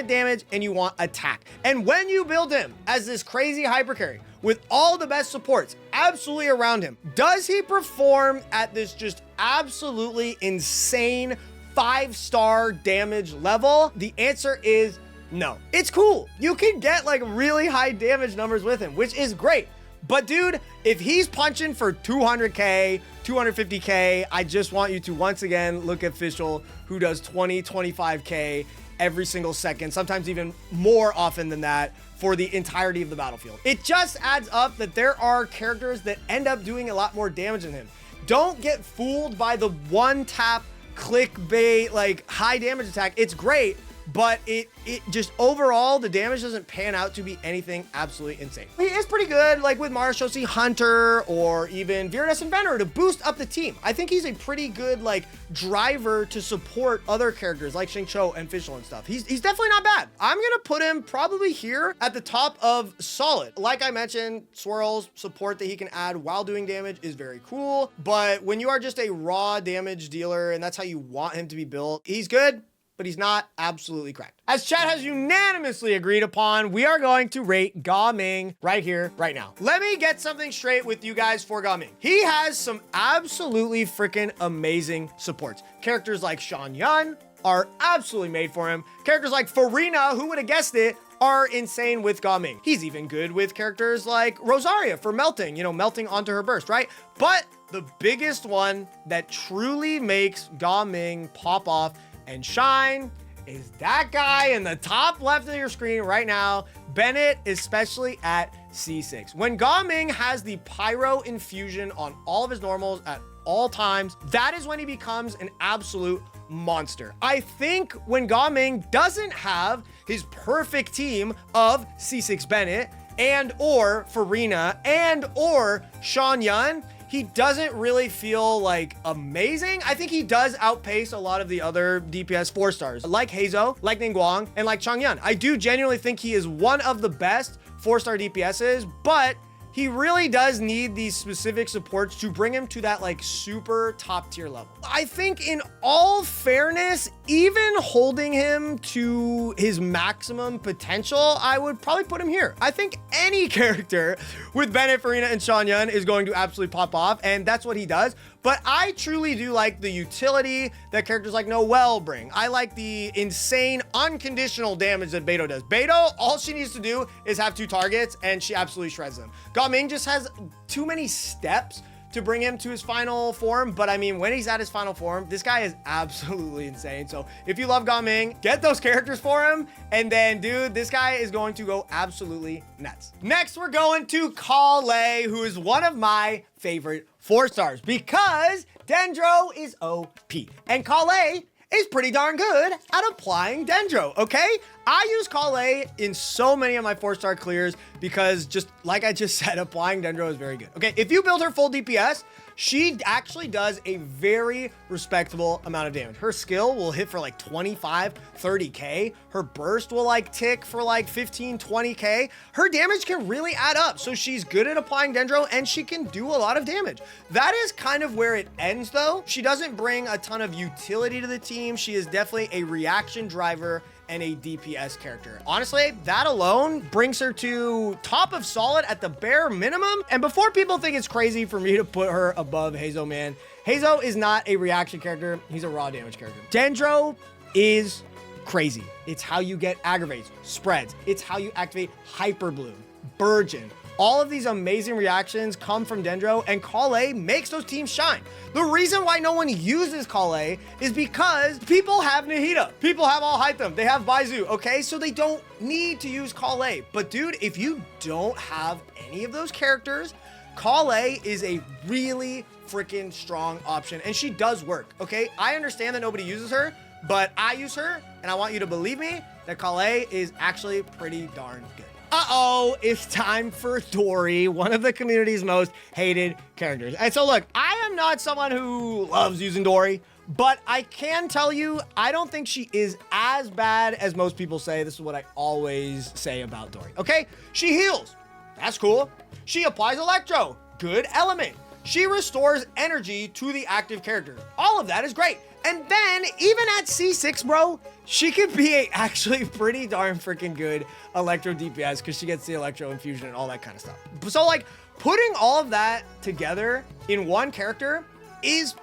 damage, and you want attack. And when you build him as this crazy hyper carry with all the best supports absolutely around him, does he perform at this just absolutely insane 5-star damage level? The answer is no. It's cool. You can get like really high damage numbers with him, which is great. But dude, if he's punching for 200K, 250K, I just want you to once again look at Fischl, who does 20, 25K every single second, sometimes even more often than that for the entirety of the battlefield. It just adds up that there are characters that end up doing a lot more damage than him. Don't get fooled by the one-tap clickbait, like high damage attack. It's great, but it just overall, the damage doesn't pan out to be anything absolutely insane. He is pretty good, like with Marashosi Hunter or even Viridescent Inventor to boost up the team. I think he's a pretty good like driver to support other characters like Xingqiu and Fischl and stuff. He's definitely not bad. I'm gonna put him probably here at the top of solid. Like I mentioned, swirls, support that he can add while doing damage is very cool. But when you are just a raw damage dealer and that's how you want him to be built, he's good, but he's not absolutely cracked. As chat has unanimously agreed upon, we are going to rate Gaming right here, right now. Let me get something straight with you guys for Gaming. He has some absolutely freaking amazing supports. Characters like Chongyun are absolutely made for him. Characters like Farina, who would have guessed it, are insane with Gaming. He's even good with characters like Rosaria for melting, you know, melting onto her burst, right? But the biggest one that truly makes Gaming pop off and shine is that guy in the top left of your screen right now, Bennett, especially at C6. When Gaming has the Pyro infusion on all of his normals at all times, that is when he becomes an absolute monster. I think when Gaming doesn't have his perfect team of C6 Bennett and or Farina and or Chongyun, he doesn't really feel like amazing. I think he does outpace a lot of the other DPS 4-stars like Heizou, like Ningguang, and like Chongyun. I do genuinely think he is one of the best 4-star DPSs, but he really does need these specific supports to bring him to that like super top tier level. I think in all fairness, even holding him to his maximum potential, I would probably put him here. I think any character with Bennett, Farina, and Chongyun is going to absolutely pop off, and that's what he does. But I truly do like the utility that characters like Noelle bring. I like the insane unconditional damage that Beidou does. Beidou, all she needs to do is have 2 targets and she absolutely shreds them. Gaming just has too many steps to bring him to his final form. But I mean, when he's at his final form, this guy is absolutely insane. So if you love Gaming, get those characters for him. And then, dude, this guy is going to go absolutely nuts. Next, we're going to Collei, who is one of my favorite 4-stars because Dendro is OP. And Collei is pretty darn good at applying Dendro, okay? I use Collei in so many of my 4-star clears because just like I just said, applying Dendro is very good. Okay, if you build her full DPS, she actually does a very respectable amount of damage. Her skill will hit for like 25, 30K. Her burst will like tick for like 15, 20K. Her damage can really add up. So she's good at applying Dendro and she can do a lot of damage. That is kind of where it ends though. She doesn't bring a ton of utility to the team. She is definitely a reaction driver and a DPS character. Honestly, that alone brings her to top of solid at the bare minimum. And before people think it's crazy for me to put her above Heizou, man, Heizou is not a reaction character. He's a raw damage character. Dendro is crazy. It's how you get aggravates, spreads. It's how you activate Hyper Bloom, Burgeon. All of these amazing reactions come from Dendro, and Collei makes those teams shine. The reason why no one uses Collei is because people have Nahida. People have all Hytham. They have Beidou, okay? So they don't need to use Collei. But dude, if you don't have any of those characters, Collei is a really freaking strong option, and she does work, okay? I understand that nobody uses her, but I use her, and I want you to believe me that Collei is actually pretty darn good. Uh-oh, it's time for Dory, one of the community's most hated characters. And so look, I am not someone who loves using Dory, but I can tell you, I don't think she is as bad as most people say. This is what I always say about Dory, okay? She heals, that's cool. She applies Electro, good element. She restores energy to the active character. All of that is great. And then even at C6, bro, she could be a actually pretty darn freaking good Electro DPS because she gets the Electro infusion and all that kind of stuff. So like putting all of that together in one character is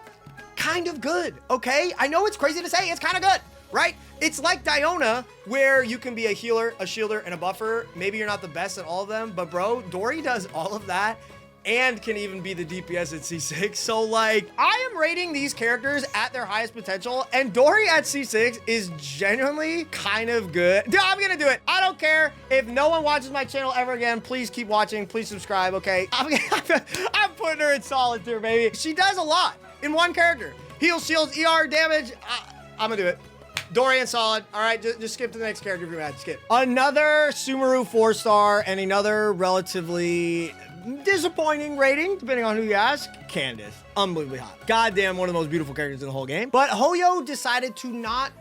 kind of good, okay? I know it's crazy to say, it's kind of good, right? It's like Diona, where you can be a healer, a shielder, and a buffer. Maybe you're not the best at all of them, but bro, Dory does all of that and can even be the DPS at C6. So like, I am rating these characters at their highest potential, and Dory at C6 is genuinely kind of good. Dude, I'm gonna do it. I don't care if no one watches my channel ever again. Please keep watching, please subscribe, okay? I'm putting her in solid tier, baby. She does a lot in one character. Heals, shields, ER, damage. I'm gonna do it. Dory and solid. All right, just skip to the next character if you're mad. Skip. Another Sumeru 4-star and another relatively disappointing rating, depending on who you ask. Candace, unbelievably hot. Goddamn, one of the most beautiful characters in the whole game. But Hoyo decided to not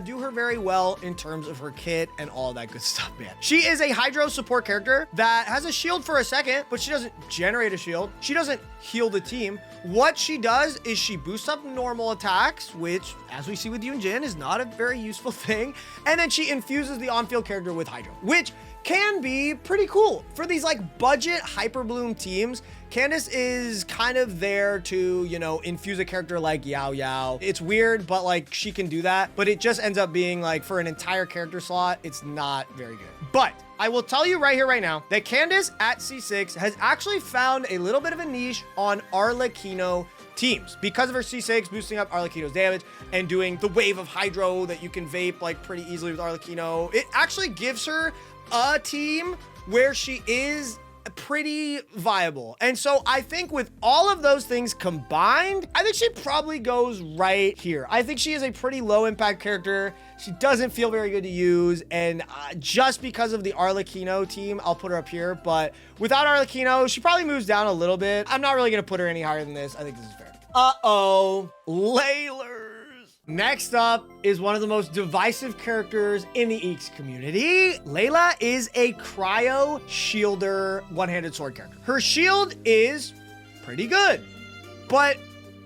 do her very well in terms of her kit and all that good stuff, man. She is a Hydro support character that has a shield for a second, but she doesn't generate a shield. She doesn't heal the team. What she does is she boosts up normal attacks, which, as we see with Yunjin, is not a very useful thing. And then she infuses the on-field character with Hydro, which can be pretty cool. For these like budget Hyperbloom teams, Candace is kind of there to, you know, infuse a character like Yaoyao. It's weird, but like she can do that, but it just ends up being like for an entire character slot, it's not very good. But I will tell you right here, right now, that Candace at C6 has actually found a little bit of a niche on Arlecchino teams because of her C6 boosting up Arlecchino's damage and doing the wave of Hydro that you can vape like pretty easily with Arlecchino. It actually gives her a team where she is pretty viable. And so I think with all of those things combined, I think she probably goes right here. I think she is a pretty low impact character. She doesn't feel very good to use. And just because of the Arlecchino team, I'll put her up here. But without Arlecchino, she probably moves down a little bit. I'm not really going to put her any higher than this. I think this is fair. Uh-oh, Layla. Next up is one of the most divisive characters in the EX community. Layla is a cryo shielder one-handed sword character. Her shield is pretty good, but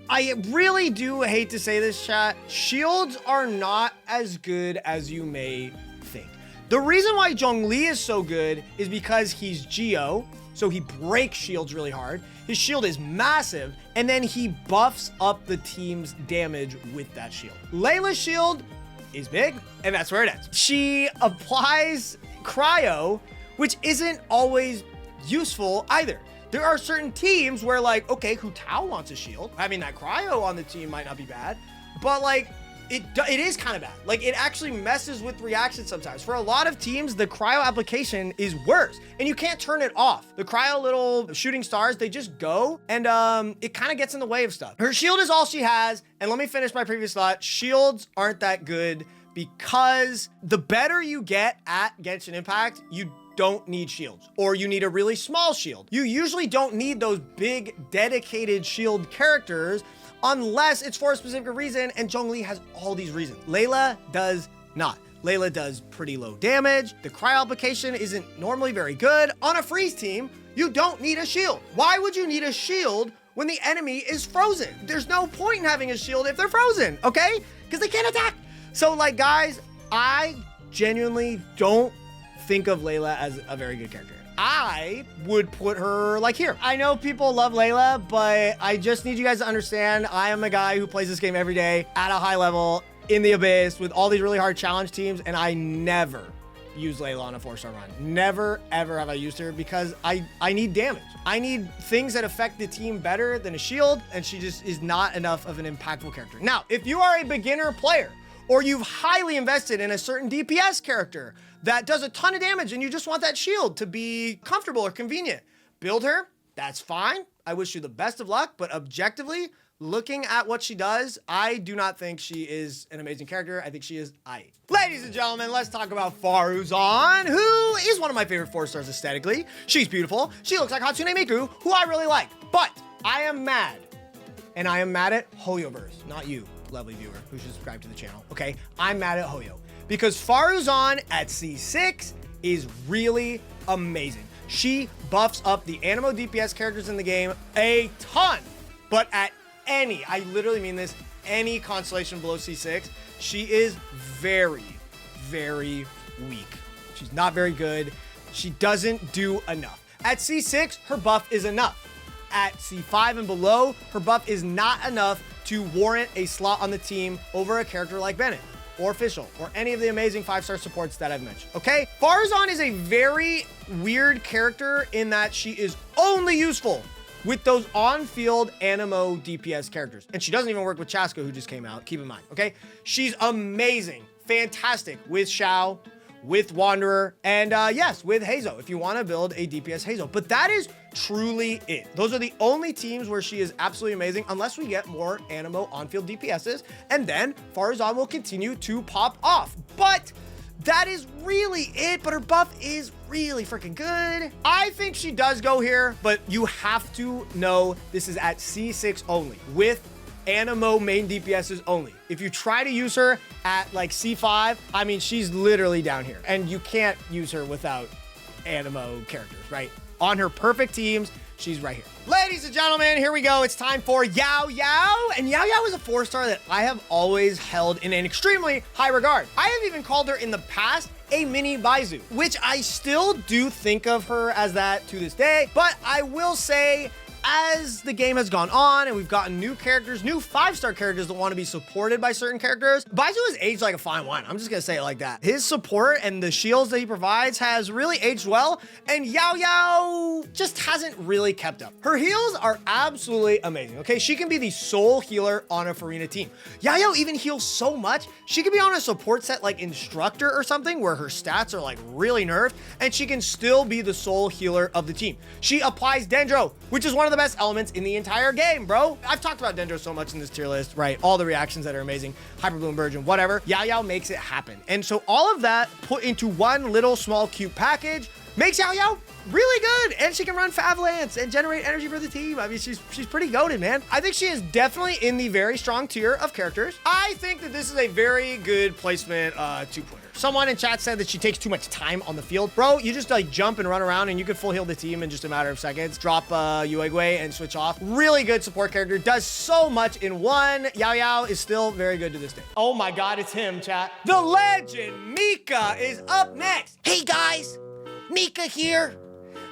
I really do hate to say this, chat. Shields are not as good as you may think. The reason why Zhongli is so good is because he's Geo, so he breaks shields really hard. His shield is massive, and then he buffs up the team's damage with that shield. Layla's shield is big, and that's where it ends. She applies cryo, which isn't always useful either. There are certain teams where like, okay, Hu Tao wants a shield. I mean, that cryo on the team might not be bad, but like, it is kind of bad. Like it actually messes with reactions sometimes. For a lot of teams, the cryo application is worse and you can't turn it off. The cryo little shooting stars, they just go and it kind of gets in the way of stuff. Her shield is all she has. And let me finish my previous thought. Shields aren't that good because the better you get at Genshin Impact, you don't need shields, or you need a really small shield. You usually don't need those big dedicated shield characters unless it's for a specific reason, and Zhongli has all these reasons. Layla does not. Layla does pretty low damage. The cryo application isn't normally very good. On a freeze team, you don't need a shield. Why would you need a shield when the enemy is frozen? There's no point in having a shield if they're frozen, okay? Because they can't attack. So like, guys, I genuinely don't think of Layla as a very good character. I would put her like here. I know people love Layla, but I just need you guys to understand I am a guy who plays this game every day at a high level in the Abyss with all these really hard challenge teams, and I never use Layla on a 4-star run. Never, ever have I used her because I need damage. I need things that affect the team better than a shield, and she just is not enough of an impactful character. Now, if you are a beginner player, or you've highly invested in a certain DPS character that does a ton of damage and you just want that shield to be comfortable or convenient, build her, that's fine. I wish you the best of luck, but objectively, looking at what she does, I do not think she is an amazing character. I think she is aight. Ladies and gentlemen, let's talk about Faruzan, who is one of my favorite 4-stars aesthetically. She's beautiful. She looks like Hatsune Miku, who I really like, but I am mad. And I am mad at Hoyoverse, not you, lovely viewer who should subscribe to the channel, okay? I'm mad at Hoyo because Faruzan at C6 is really amazing. She buffs up the Animo DPS characters in the game a ton, but at any, I literally mean this, any constellation below C6, she is very, very weak. She's not very good. She doesn't do enough. At C6, her buff is enough. At C5 and below, her buff is not enough to warrant a slot on the team over a character like Bennett or Fischl or any of the amazing 5-star supports that I've mentioned, okay? Faruzan is a very weird character in that she is only useful with those on-field Animo DPS characters. And she doesn't even work with Chasko, who just came out, keep in mind, okay? She's amazing, fantastic with Xiao, with Wanderer, and yes, with Heizou, if you want to build a DPS Heizou. But that is truly it. Those are the only teams where she is absolutely amazing, unless we get more Animo on-field DPSs, and then Faruzan will continue to pop off. But that is really it, but her buff is really freaking good. I think she does go here, but you have to know this is at C6 only, with Animo main DPSs only. If you try to use her at like C5, I mean, she's literally down here, and you can't use her without Animo characters, right? On her perfect teams, she's right here. Ladies and gentlemen, here we go. It's time for Yaoyao, and Yaoyao is a 4-star that I have always held in an extremely high regard. I have even called her in the past a mini Beidou, which I still do think of her as that to this day, but I will say, as the game has gone on and we've gotten new characters, new 5-star characters that want to be supported by certain characters, Beidou has aged like a fine wine. I'm just gonna say it like that. His support and the shields that he provides has really aged well, and Yaoyao just hasn't really kept up. Her heals are absolutely amazing, okay? She can be the sole healer on a Freminet team. Yaoyao even heals so much, she could be on a support set like Instructor or something where her stats are like really nerfed, and she can still be the sole healer of the team. She applies Dendro, which is one of the best elements in the entire game, bro. I've talked about Dendro so much in this tier list, right? All the reactions that are amazing, Hyper Bloom Virgin, whatever. Yaoyao makes it happen. And so all of that put into one little small cute package makes Yaoyao really good, and she can run Favalance and generate energy for the team. I mean, she's pretty goated, man. I think she is definitely in the very strong tier of characters. I think that this is a very good placement 2-pointer. Someone in chat said that she takes too much time on the field. Bro, you just like jump and run around and you can full heal the team in just a matter of seconds. Drop Yuegui and switch off. Really good support character. Does so much in one. Yaoyao is still very good to this day. Oh my God, it's him, chat. The legend Mika is up next. Hey guys, Mika here.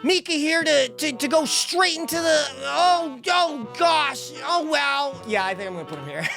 Mika here to go straight into the, oh gosh, oh wow. Yeah, I think I'm gonna put him here.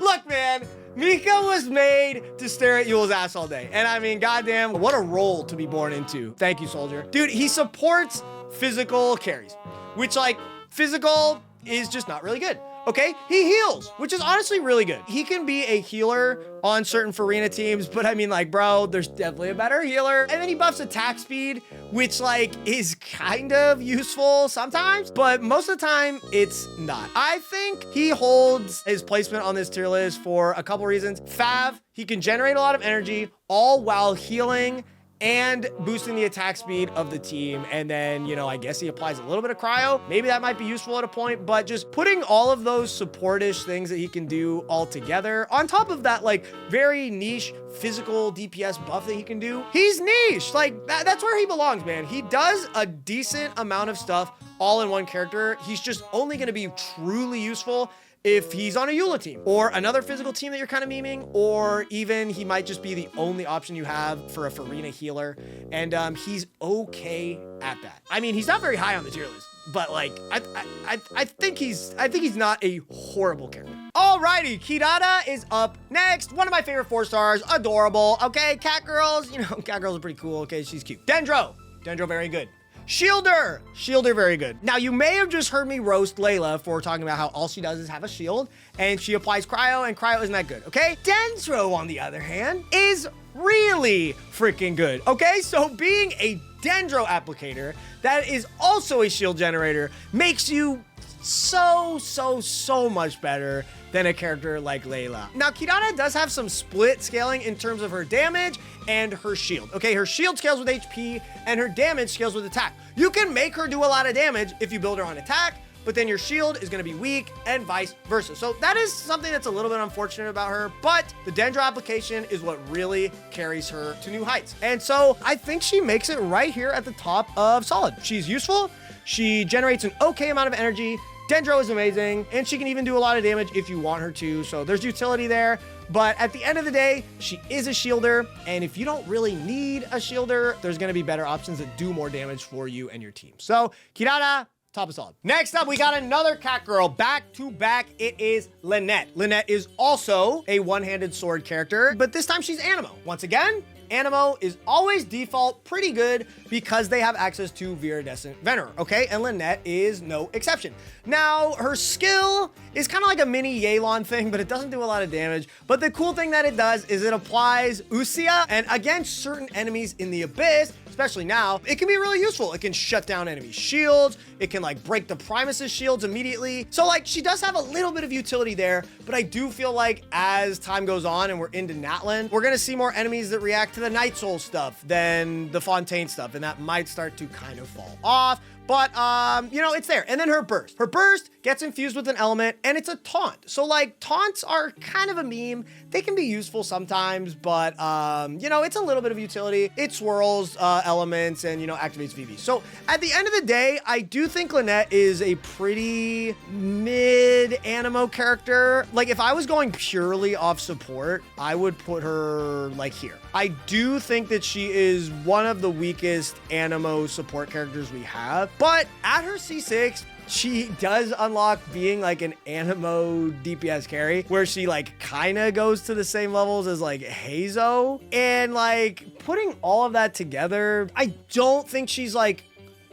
Look, man, Mika was made to stare at Yule's ass all day. And I mean, goddamn, what a role to be born into. Thank you, soldier. Dude, he supports physical carries, which like physical is just not really good. Okay, he heals, which is honestly really good. He can be a healer on certain Farina teams, but I mean like, bro, there's definitely a better healer. And then he buffs attack speed, which like is kind of useful sometimes, but most of the time it's not. I think he holds his placement on this tier list for a couple reasons. Fav, he can generate a lot of energy all while healing and boosting the attack speed of the team. And then, you know, I guess he applies a little bit of cryo. Maybe that might be useful at a point, but just putting all of those support-ish things that he can do all together on top of that, like very niche physical DPS buff that he can do, he's niche. Like that's where he belongs, man. He does a decent amount of stuff all in one character. He's just only going to be truly useful if he's on a Eula team or another physical team that you're kind of memeing, or even he might just be the only option you have for a Farina healer. And he's okay at that. I mean, he's not very high on the tier list, but like, I think he's not a horrible character. Alrighty, Kirara is up next. One of my favorite 4 stars, adorable. Okay, cat girls, you know, cat girls are pretty cool. Okay, she's cute. Dendro, very good. Shielder, very good. Now, you may have just heard me roast Layla for talking about how all she does is have a shield and she applies cryo, and cryo isn't that good, okay? Dendro, on the other hand, is really freaking good, okay? So being a Dendro applicator that is also a shield generator makes you so much better than a character like Layla. Now, Kirara does have some split scaling in terms of her damage and her shield. Okay, her shield scales with HP and her damage scales with attack. You can make her do a lot of damage if you build her on attack, but then your shield is gonna be weak and vice versa. So that is something that's a little bit unfortunate about her, but the Dendro application is what really carries her to new heights. And so I think she makes it right here at the top of solid. She's useful, she generates an okay amount of energy, Dendro is amazing, and she can even do a lot of damage if you want her to, so there's utility there. But at the end of the day, she is a shielder, and if you don't really need a shielder, there's gonna be better options that do more damage for you and your team. So, Kirara, top of solid. Next up, we got another cat girl. Back to back, it is Lynette. Lynette is also a one-handed sword character, but this time she's Animo. Once again, Animo is always default pretty good because they have access to Viridescent Venerer, okay? And Lynette is no exception. Now, her skill is kind of like a mini Yelan thing, but it doesn't do a lot of damage. But the cool thing that it does is it applies Usia, and against certain enemies in the Abyss, especially now, it can be really useful. It can shut down enemy shields. It can like break the Primus's shields immediately. So like she does have a little bit of utility there, but I do feel like as time goes on and we're into Natlan, we're gonna see more enemies that react to the Night Soul stuff than the Fontaine stuff, and that might start to kind of fall off. but you know, it's there. And then her burst. Her burst gets infused with an element, and it's a taunt. So like, taunts are kind of a meme. They can be useful sometimes, but you know, it's a little bit of utility. It swirls elements and, you know, activates VV. So at the end of the day, I do think Lynette is a pretty mid-animo character. Like, if I was going purely off support, I would put her like here. I do think that she is one of the weakest animo support characters we have, but at her C6, she does unlock being like an animo DPS carry, where she like kind of goes to the same levels as like Heizou. And like, putting all of that together, I don't think she's like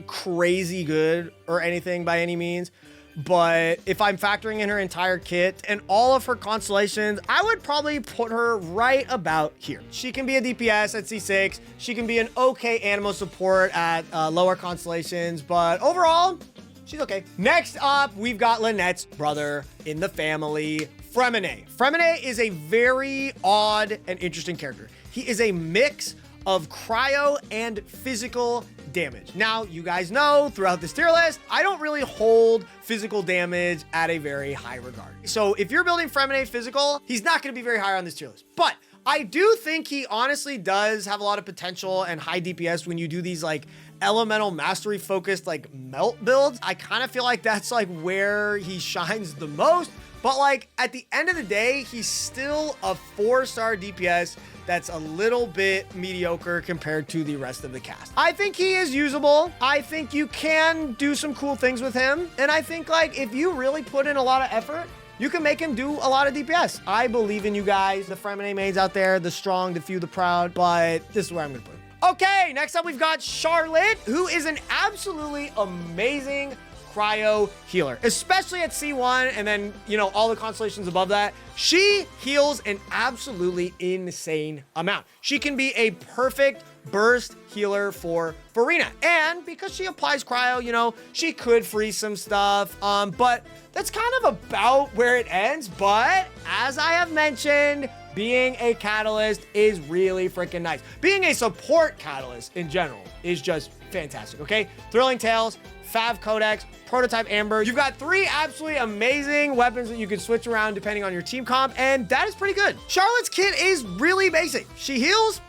crazy good or anything by any means. But if I'm factoring in her entire kit and all of her constellations, I would probably put her right about here. She can be a DPS at C6. She can be an okay animo support at lower constellations, but overall, she's okay. Next up, we've got Lynette's brother in the family, Freminet. Freminet is a very odd and interesting character. He is a mix of cryo and physical damage. Now, you guys know throughout this tier list, I don't really hold physical damage at a very high regard. So if you're building Freminet physical, he's not going to be very high on this tier list. But I do think he honestly does have a lot of potential and high DPS when you do these like elemental mastery focused like melt builds. I kind of feel like that's like where he shines the most. But like, at the end of the day, he's still a 4-star DPS that's a little bit mediocre compared to the rest of the cast. I think he is usable. I think you can do some cool things with him. And I think like, if you really put in a lot of effort, you can make him do a lot of DPS. I believe in you guys, the Freminet mains out there, the strong, the few, the proud, but this is where I'm gonna put him. Okay, next up we've got Charlotte, who is an absolutely amazing cryo healer, especially at C1 and then, you know, all the constellations above that. She heals an absolutely insane amount. She can be a perfect burst healer for Freminet. And because she applies cryo, you know, she could freeze some stuff, but that's kind of about where it ends. But as I have mentioned, being a catalyst is really freaking nice. Being a support catalyst in general is just fantastic, okay? Thrilling Tales, Fav Codex, Prototype Amber. You've got 3 absolutely amazing weapons that you can switch around depending on your team comp, and that is pretty good. Charlotte's kit is really basic. She heals,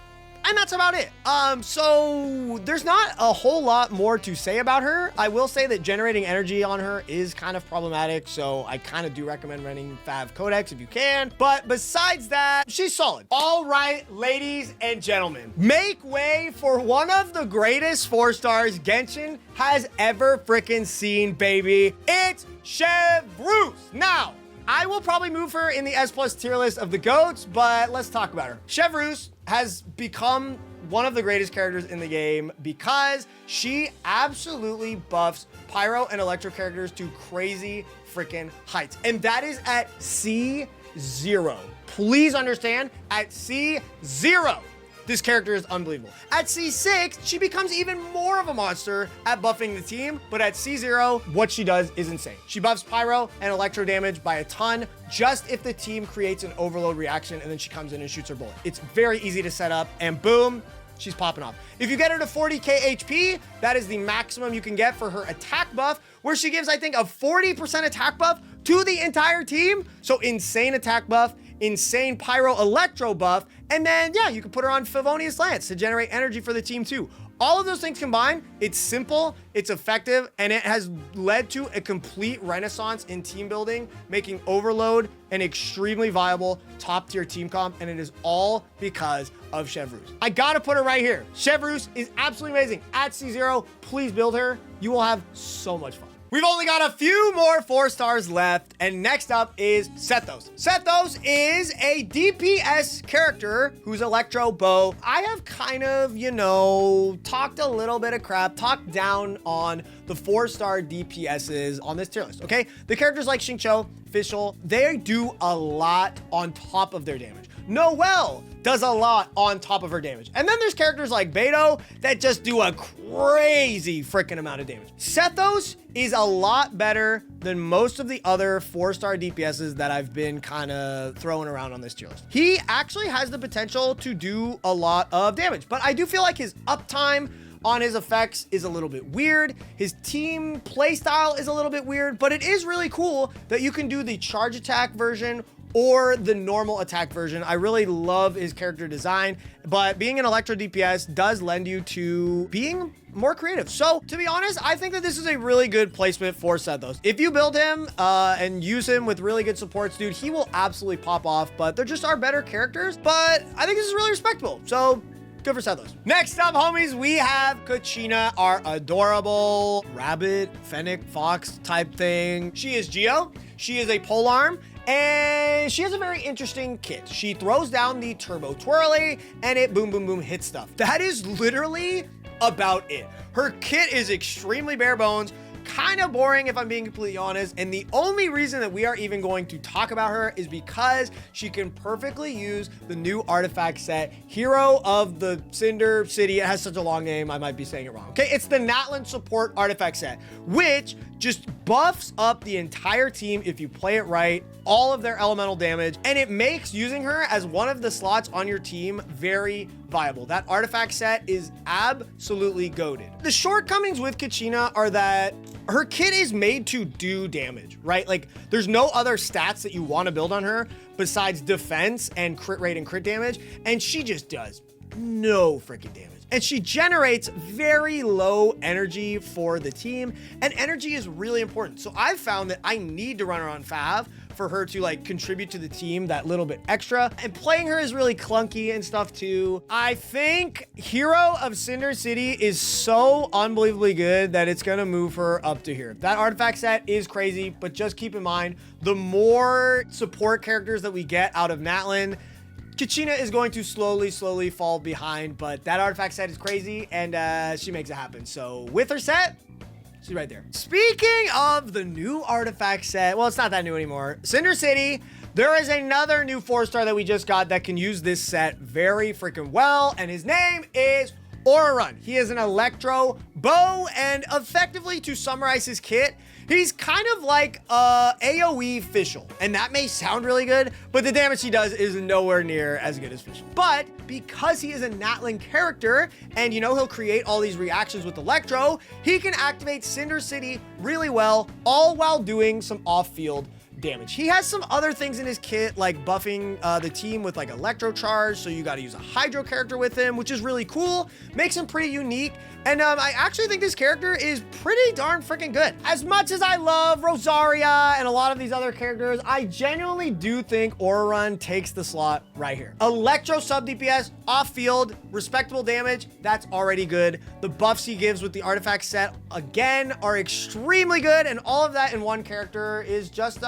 and that's about it. So there's not a whole lot more to say about her. I will say that generating energy on her is kind of problematic, so I kind of do recommend running Fav Codex if you can. But besides that, she's solid. All right, ladies and gentlemen, make way for one of the greatest 4-stars Genshin has ever freaking seen, baby. It's Chevreuse. Now, I will probably move her in the S+ tier list of the GOATs, but let's talk about her. Chevreuse has become one of the greatest characters in the game because she absolutely buffs pyro and electro characters to crazy freaking heights. And that is at C0. Please understand, at C0. This character is unbelievable. At C6, she becomes even more of a monster at buffing the team, but at C0, what she does is insane. She buffs pyro and electro damage by a ton, just if the team creates an overload reaction and then she comes in and shoots her bullet. It's very easy to set up, and boom, she's popping off. If you get her to 40k HP, that is the maximum you can get for her attack buff, where she gives, I think, a 40% attack buff to the entire team. So insane attack buff, insane pyro electro buff, and then yeah, you can put her on Favonius Lance to generate energy for the team too. All of those things combined, it's simple, it's effective, and it has led to a complete renaissance in team building, making Overload an extremely viable top tier team comp, and it is all because of Chevreuse. I gotta put her right here. Chevreuse is absolutely amazing. At C0, please build her. You will have so much fun. We've only got a few more 4-stars left, and next up is Sethos. Sethos is a DPS character who's Electro Bow. I have kind of, you know, talked a little bit of crap, talked down on the 4-star DPSs on this tier list, okay? The characters like Xinyan, Fischl, they do a lot on top of their damage. Noelle does a lot on top of her damage. And then there's characters like Beidou that just do a crazy freaking amount of damage. Sethos is a lot better than most of the other 4-star DPSs that I've been kind of throwing around on this tier list. He actually has the potential to do a lot of damage, but I do feel like his uptime on his effects is a little bit weird. His team playstyle is a little bit weird, but it is really cool that you can do the charge attack version or the normal attack version. I really love his character design, but being an Electro DPS does lend you to being more creative. So to be honest, I think that this is a really good placement for Sethos. If you build him and use him with really good supports, dude, he will absolutely pop off, but there just are better characters. But I think this is really respectable. So good for Sethos. Next up, homies, we have Kachina, our adorable rabbit, fennec, fox type thing. She is Geo. She is a polearm, and she has a very interesting kit. She throws down the turbo twirly, and it boom, boom, boom hits stuff. That is literally about it. Her kit is extremely bare bones, kind of boring if I'm being completely honest, and the only reason that we are even going to talk about her is because she can perfectly use the new artifact set, Hero of the Cinder City. It has such a long name, I might be saying it wrong. Okay, it's the Natlan support artifact set, which just buffs up the entire team if you play it right, all of their elemental damage, and it makes using her as one of the slots on your team very viable. That artifact set is absolutely goated. The shortcomings with Kachina are that her kit is made to do damage, right? Like, there's no other stats that you want to build on her besides defense and crit rate and crit damage, and she just does no freaking damage. And she generates very low energy for the team, and energy is really important. So I've found that I need to run her on Fav for her to like contribute to the team that little bit extra, and playing her is really clunky and stuff too. I think Hero of Cinder City is so unbelievably good that it's gonna move her up to here. That artifact set is crazy, but just keep in mind, the more support characters that we get out of Natlan, Kachina is going to slowly fall behind, but that artifact set is crazy, and she makes it happen. So with her set, she's right there. Speaking of the new artifact set, well, it's not that new anymore. Cinder City, there is another new 4-star that we just got that can use this set very freaking well, and his name is Aurarun. He is an electro bow, and effectively, to summarize his kit, he's kind of like AoE Fischl, and that may sound really good, but the damage he does is nowhere near as good as Fischl. But because he is a Natlan character, and you know he'll create all these reactions with Electro, he can activate Cinder City really well, all while doing some off-field damage. He has some other things in his kit, like buffing the team with like Electro Charge, so you got to use a Hydro character with him, which is really cool, makes him pretty unique. And I actually think this character is pretty darn freaking good. As much as I love Rosaria and a lot of these other characters, I genuinely do think Aurarun takes the slot right here. Electro sub DPS, off field, respectable damage, that's already good. The buffs he gives with the artifact set, again, are extremely good, and all of that in one character is just,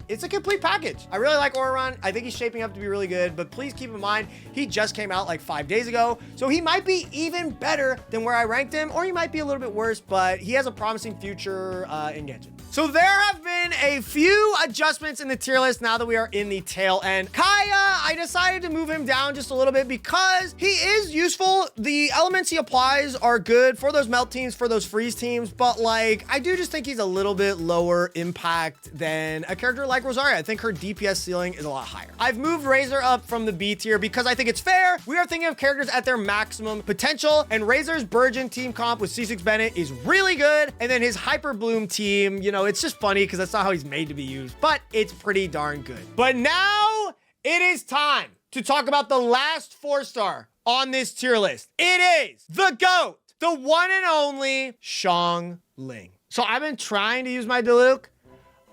it's a complete package. I really like Aurarun. I think he's shaping up to be really good, but please keep in mind, he just came out like 5 days ago, so he might be even better than where I ranked him, or he might be a little bit worse, but he has a promising future in Genshin. So there have been a few adjustments in the tier list now that we are in the tail end. Kaeya, I decided to move him down just a little bit because he is useful. The elements he applies are good for those melt teams, for those freeze teams, but like, I do just think he's a little bit lower impact than a character like Rosaria. I think her DPS ceiling is a lot higher. I've moved Razor up from the B tier because I think it's fair. We are thinking of characters at their maximum potential, and Razor's Burgeon team comp with C6 Bennett is really good, and then his Hyper Bloom team, you know, it's just funny because that's not how he's made to be used, but it's pretty darn good. But now it is time to talk about the last 4-star on this tier list. It is the GOAT, the one and only Xiangling. So I've been trying to use my Diluc,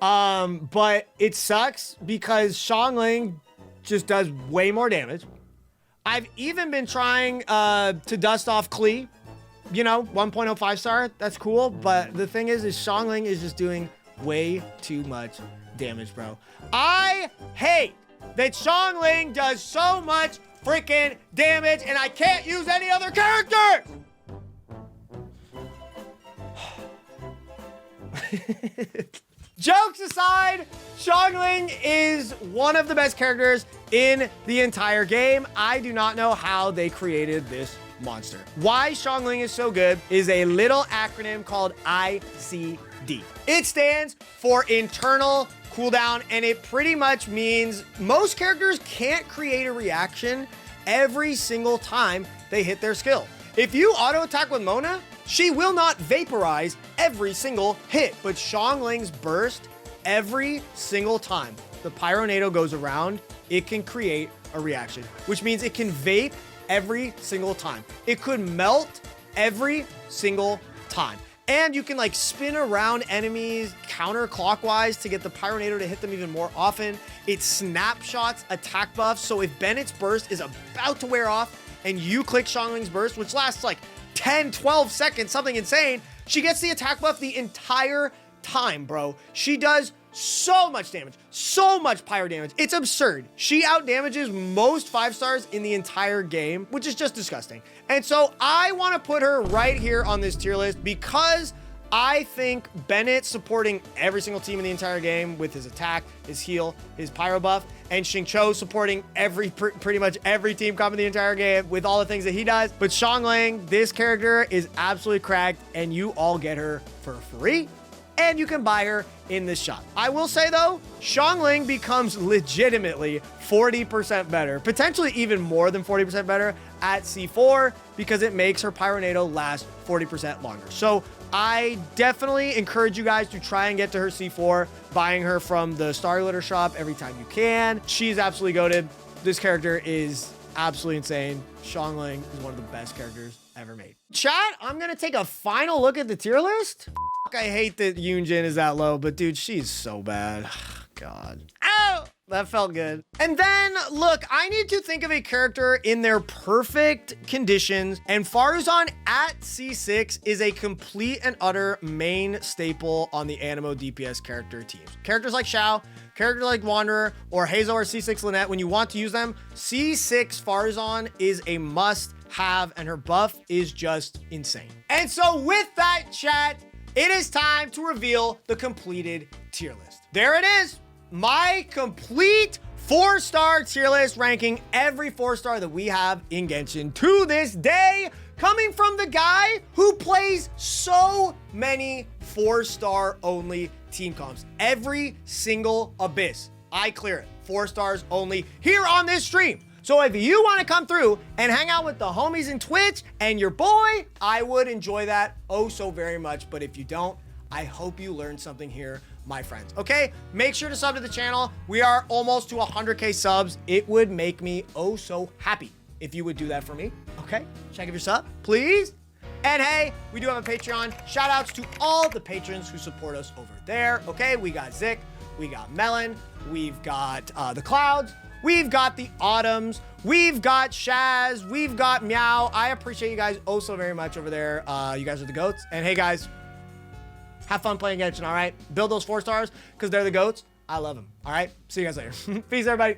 but it sucks because Xiangling just does way more damage. I've even been trying to dust off Collei. You know, 1.05 star, that's cool, but the thing is Xiangling is just doing way too much damage, bro. I hate that Xiangling does so much freaking damage, and I can't use any other character! Jokes aside, Xiangling is one of the best characters in the entire game. I do not know how they created this monster. Why Xiangling is so good is a little acronym called ICD. It stands for internal cooldown, and it pretty much means most characters can't create a reaction every single time they hit their skill. If you auto attack with Mona, she will not vaporize every single hit, but Xiangling's burst, every single time the Pyronado goes around, it can create a reaction, which means it can vape every single time. It could melt every single time. And you can like spin around enemies counterclockwise to get the Pyronado to hit them even more often. It snapshots attack buffs. So if Bennett's burst is about to wear off and you click Xiangling's burst, which lasts like 10, 12 seconds, something insane, she gets the attack buff the entire time, bro. She does so much damage, so much pyro damage. It's absurd. She out damages most 5-stars in the entire game, which is just disgusting. And so I want to put her right here on this tier list because I think Bennett supporting every single team in the entire game with his attack, his heal, his pyro buff, and Xingqiu supporting pretty much every team comp in the entire game with all the things that he does. But Xiangling, this character is absolutely cracked, and you all get her for free. And you can buy her in this shop. I will say though, Xiangling becomes legitimately 40% better, potentially even more than 40% better at C4 because it makes her Pyronado last 40% longer. So I definitely encourage you guys to try and get to her C4, buying her from the Starry Litter shop every time you can. She's absolutely goated. This character is absolutely insane. Xiangling is one of the best characters ever made. Chat, I'm gonna take a final look at the tier list. I hate that Yunjin is that low, but dude, she's so bad. God. Ow! That felt good. And then, look, I need to think of a character in their perfect conditions, and Faruzan at C6 is a complete and utter main staple on the Animo DPS character teams. Characters like Xiao, characters like Wanderer, or Heizou or C6 Lynette, when you want to use them, C6 Faruzan is a must-have, and her buff is just insane. And so with that, chat, it is time to reveal the completed tier list. There it is, my complete 4-star tier list ranking every 4-star that we have in Genshin to this day, coming from the guy who plays so many 4-star only team comps. Every single Abyss, I clear it, 4 stars only here on this stream. So if you want to come through and hang out with the homies in Twitch and your boy, I would enjoy that oh so very much. But if you don't, I hope you learned something here, my friends. Okay, make sure to sub to the channel. We are almost to 100K subs. It would make me oh so happy if you would do that for me. Okay, check if you're sub, please. And hey, we do have a Patreon. Shout outs to all the patrons who support us over there. Okay, we got Zik, we got Melon, we've got the Clouds, we've got the Autumns, we've got Shaz, we've got Meow. I appreciate you guys oh so very much over there. You guys are the goats. And hey guys, have fun playing Genshin, all right? Build those 4 stars because they're the goats. I love them, all right? See you guys later. Peace, everybody.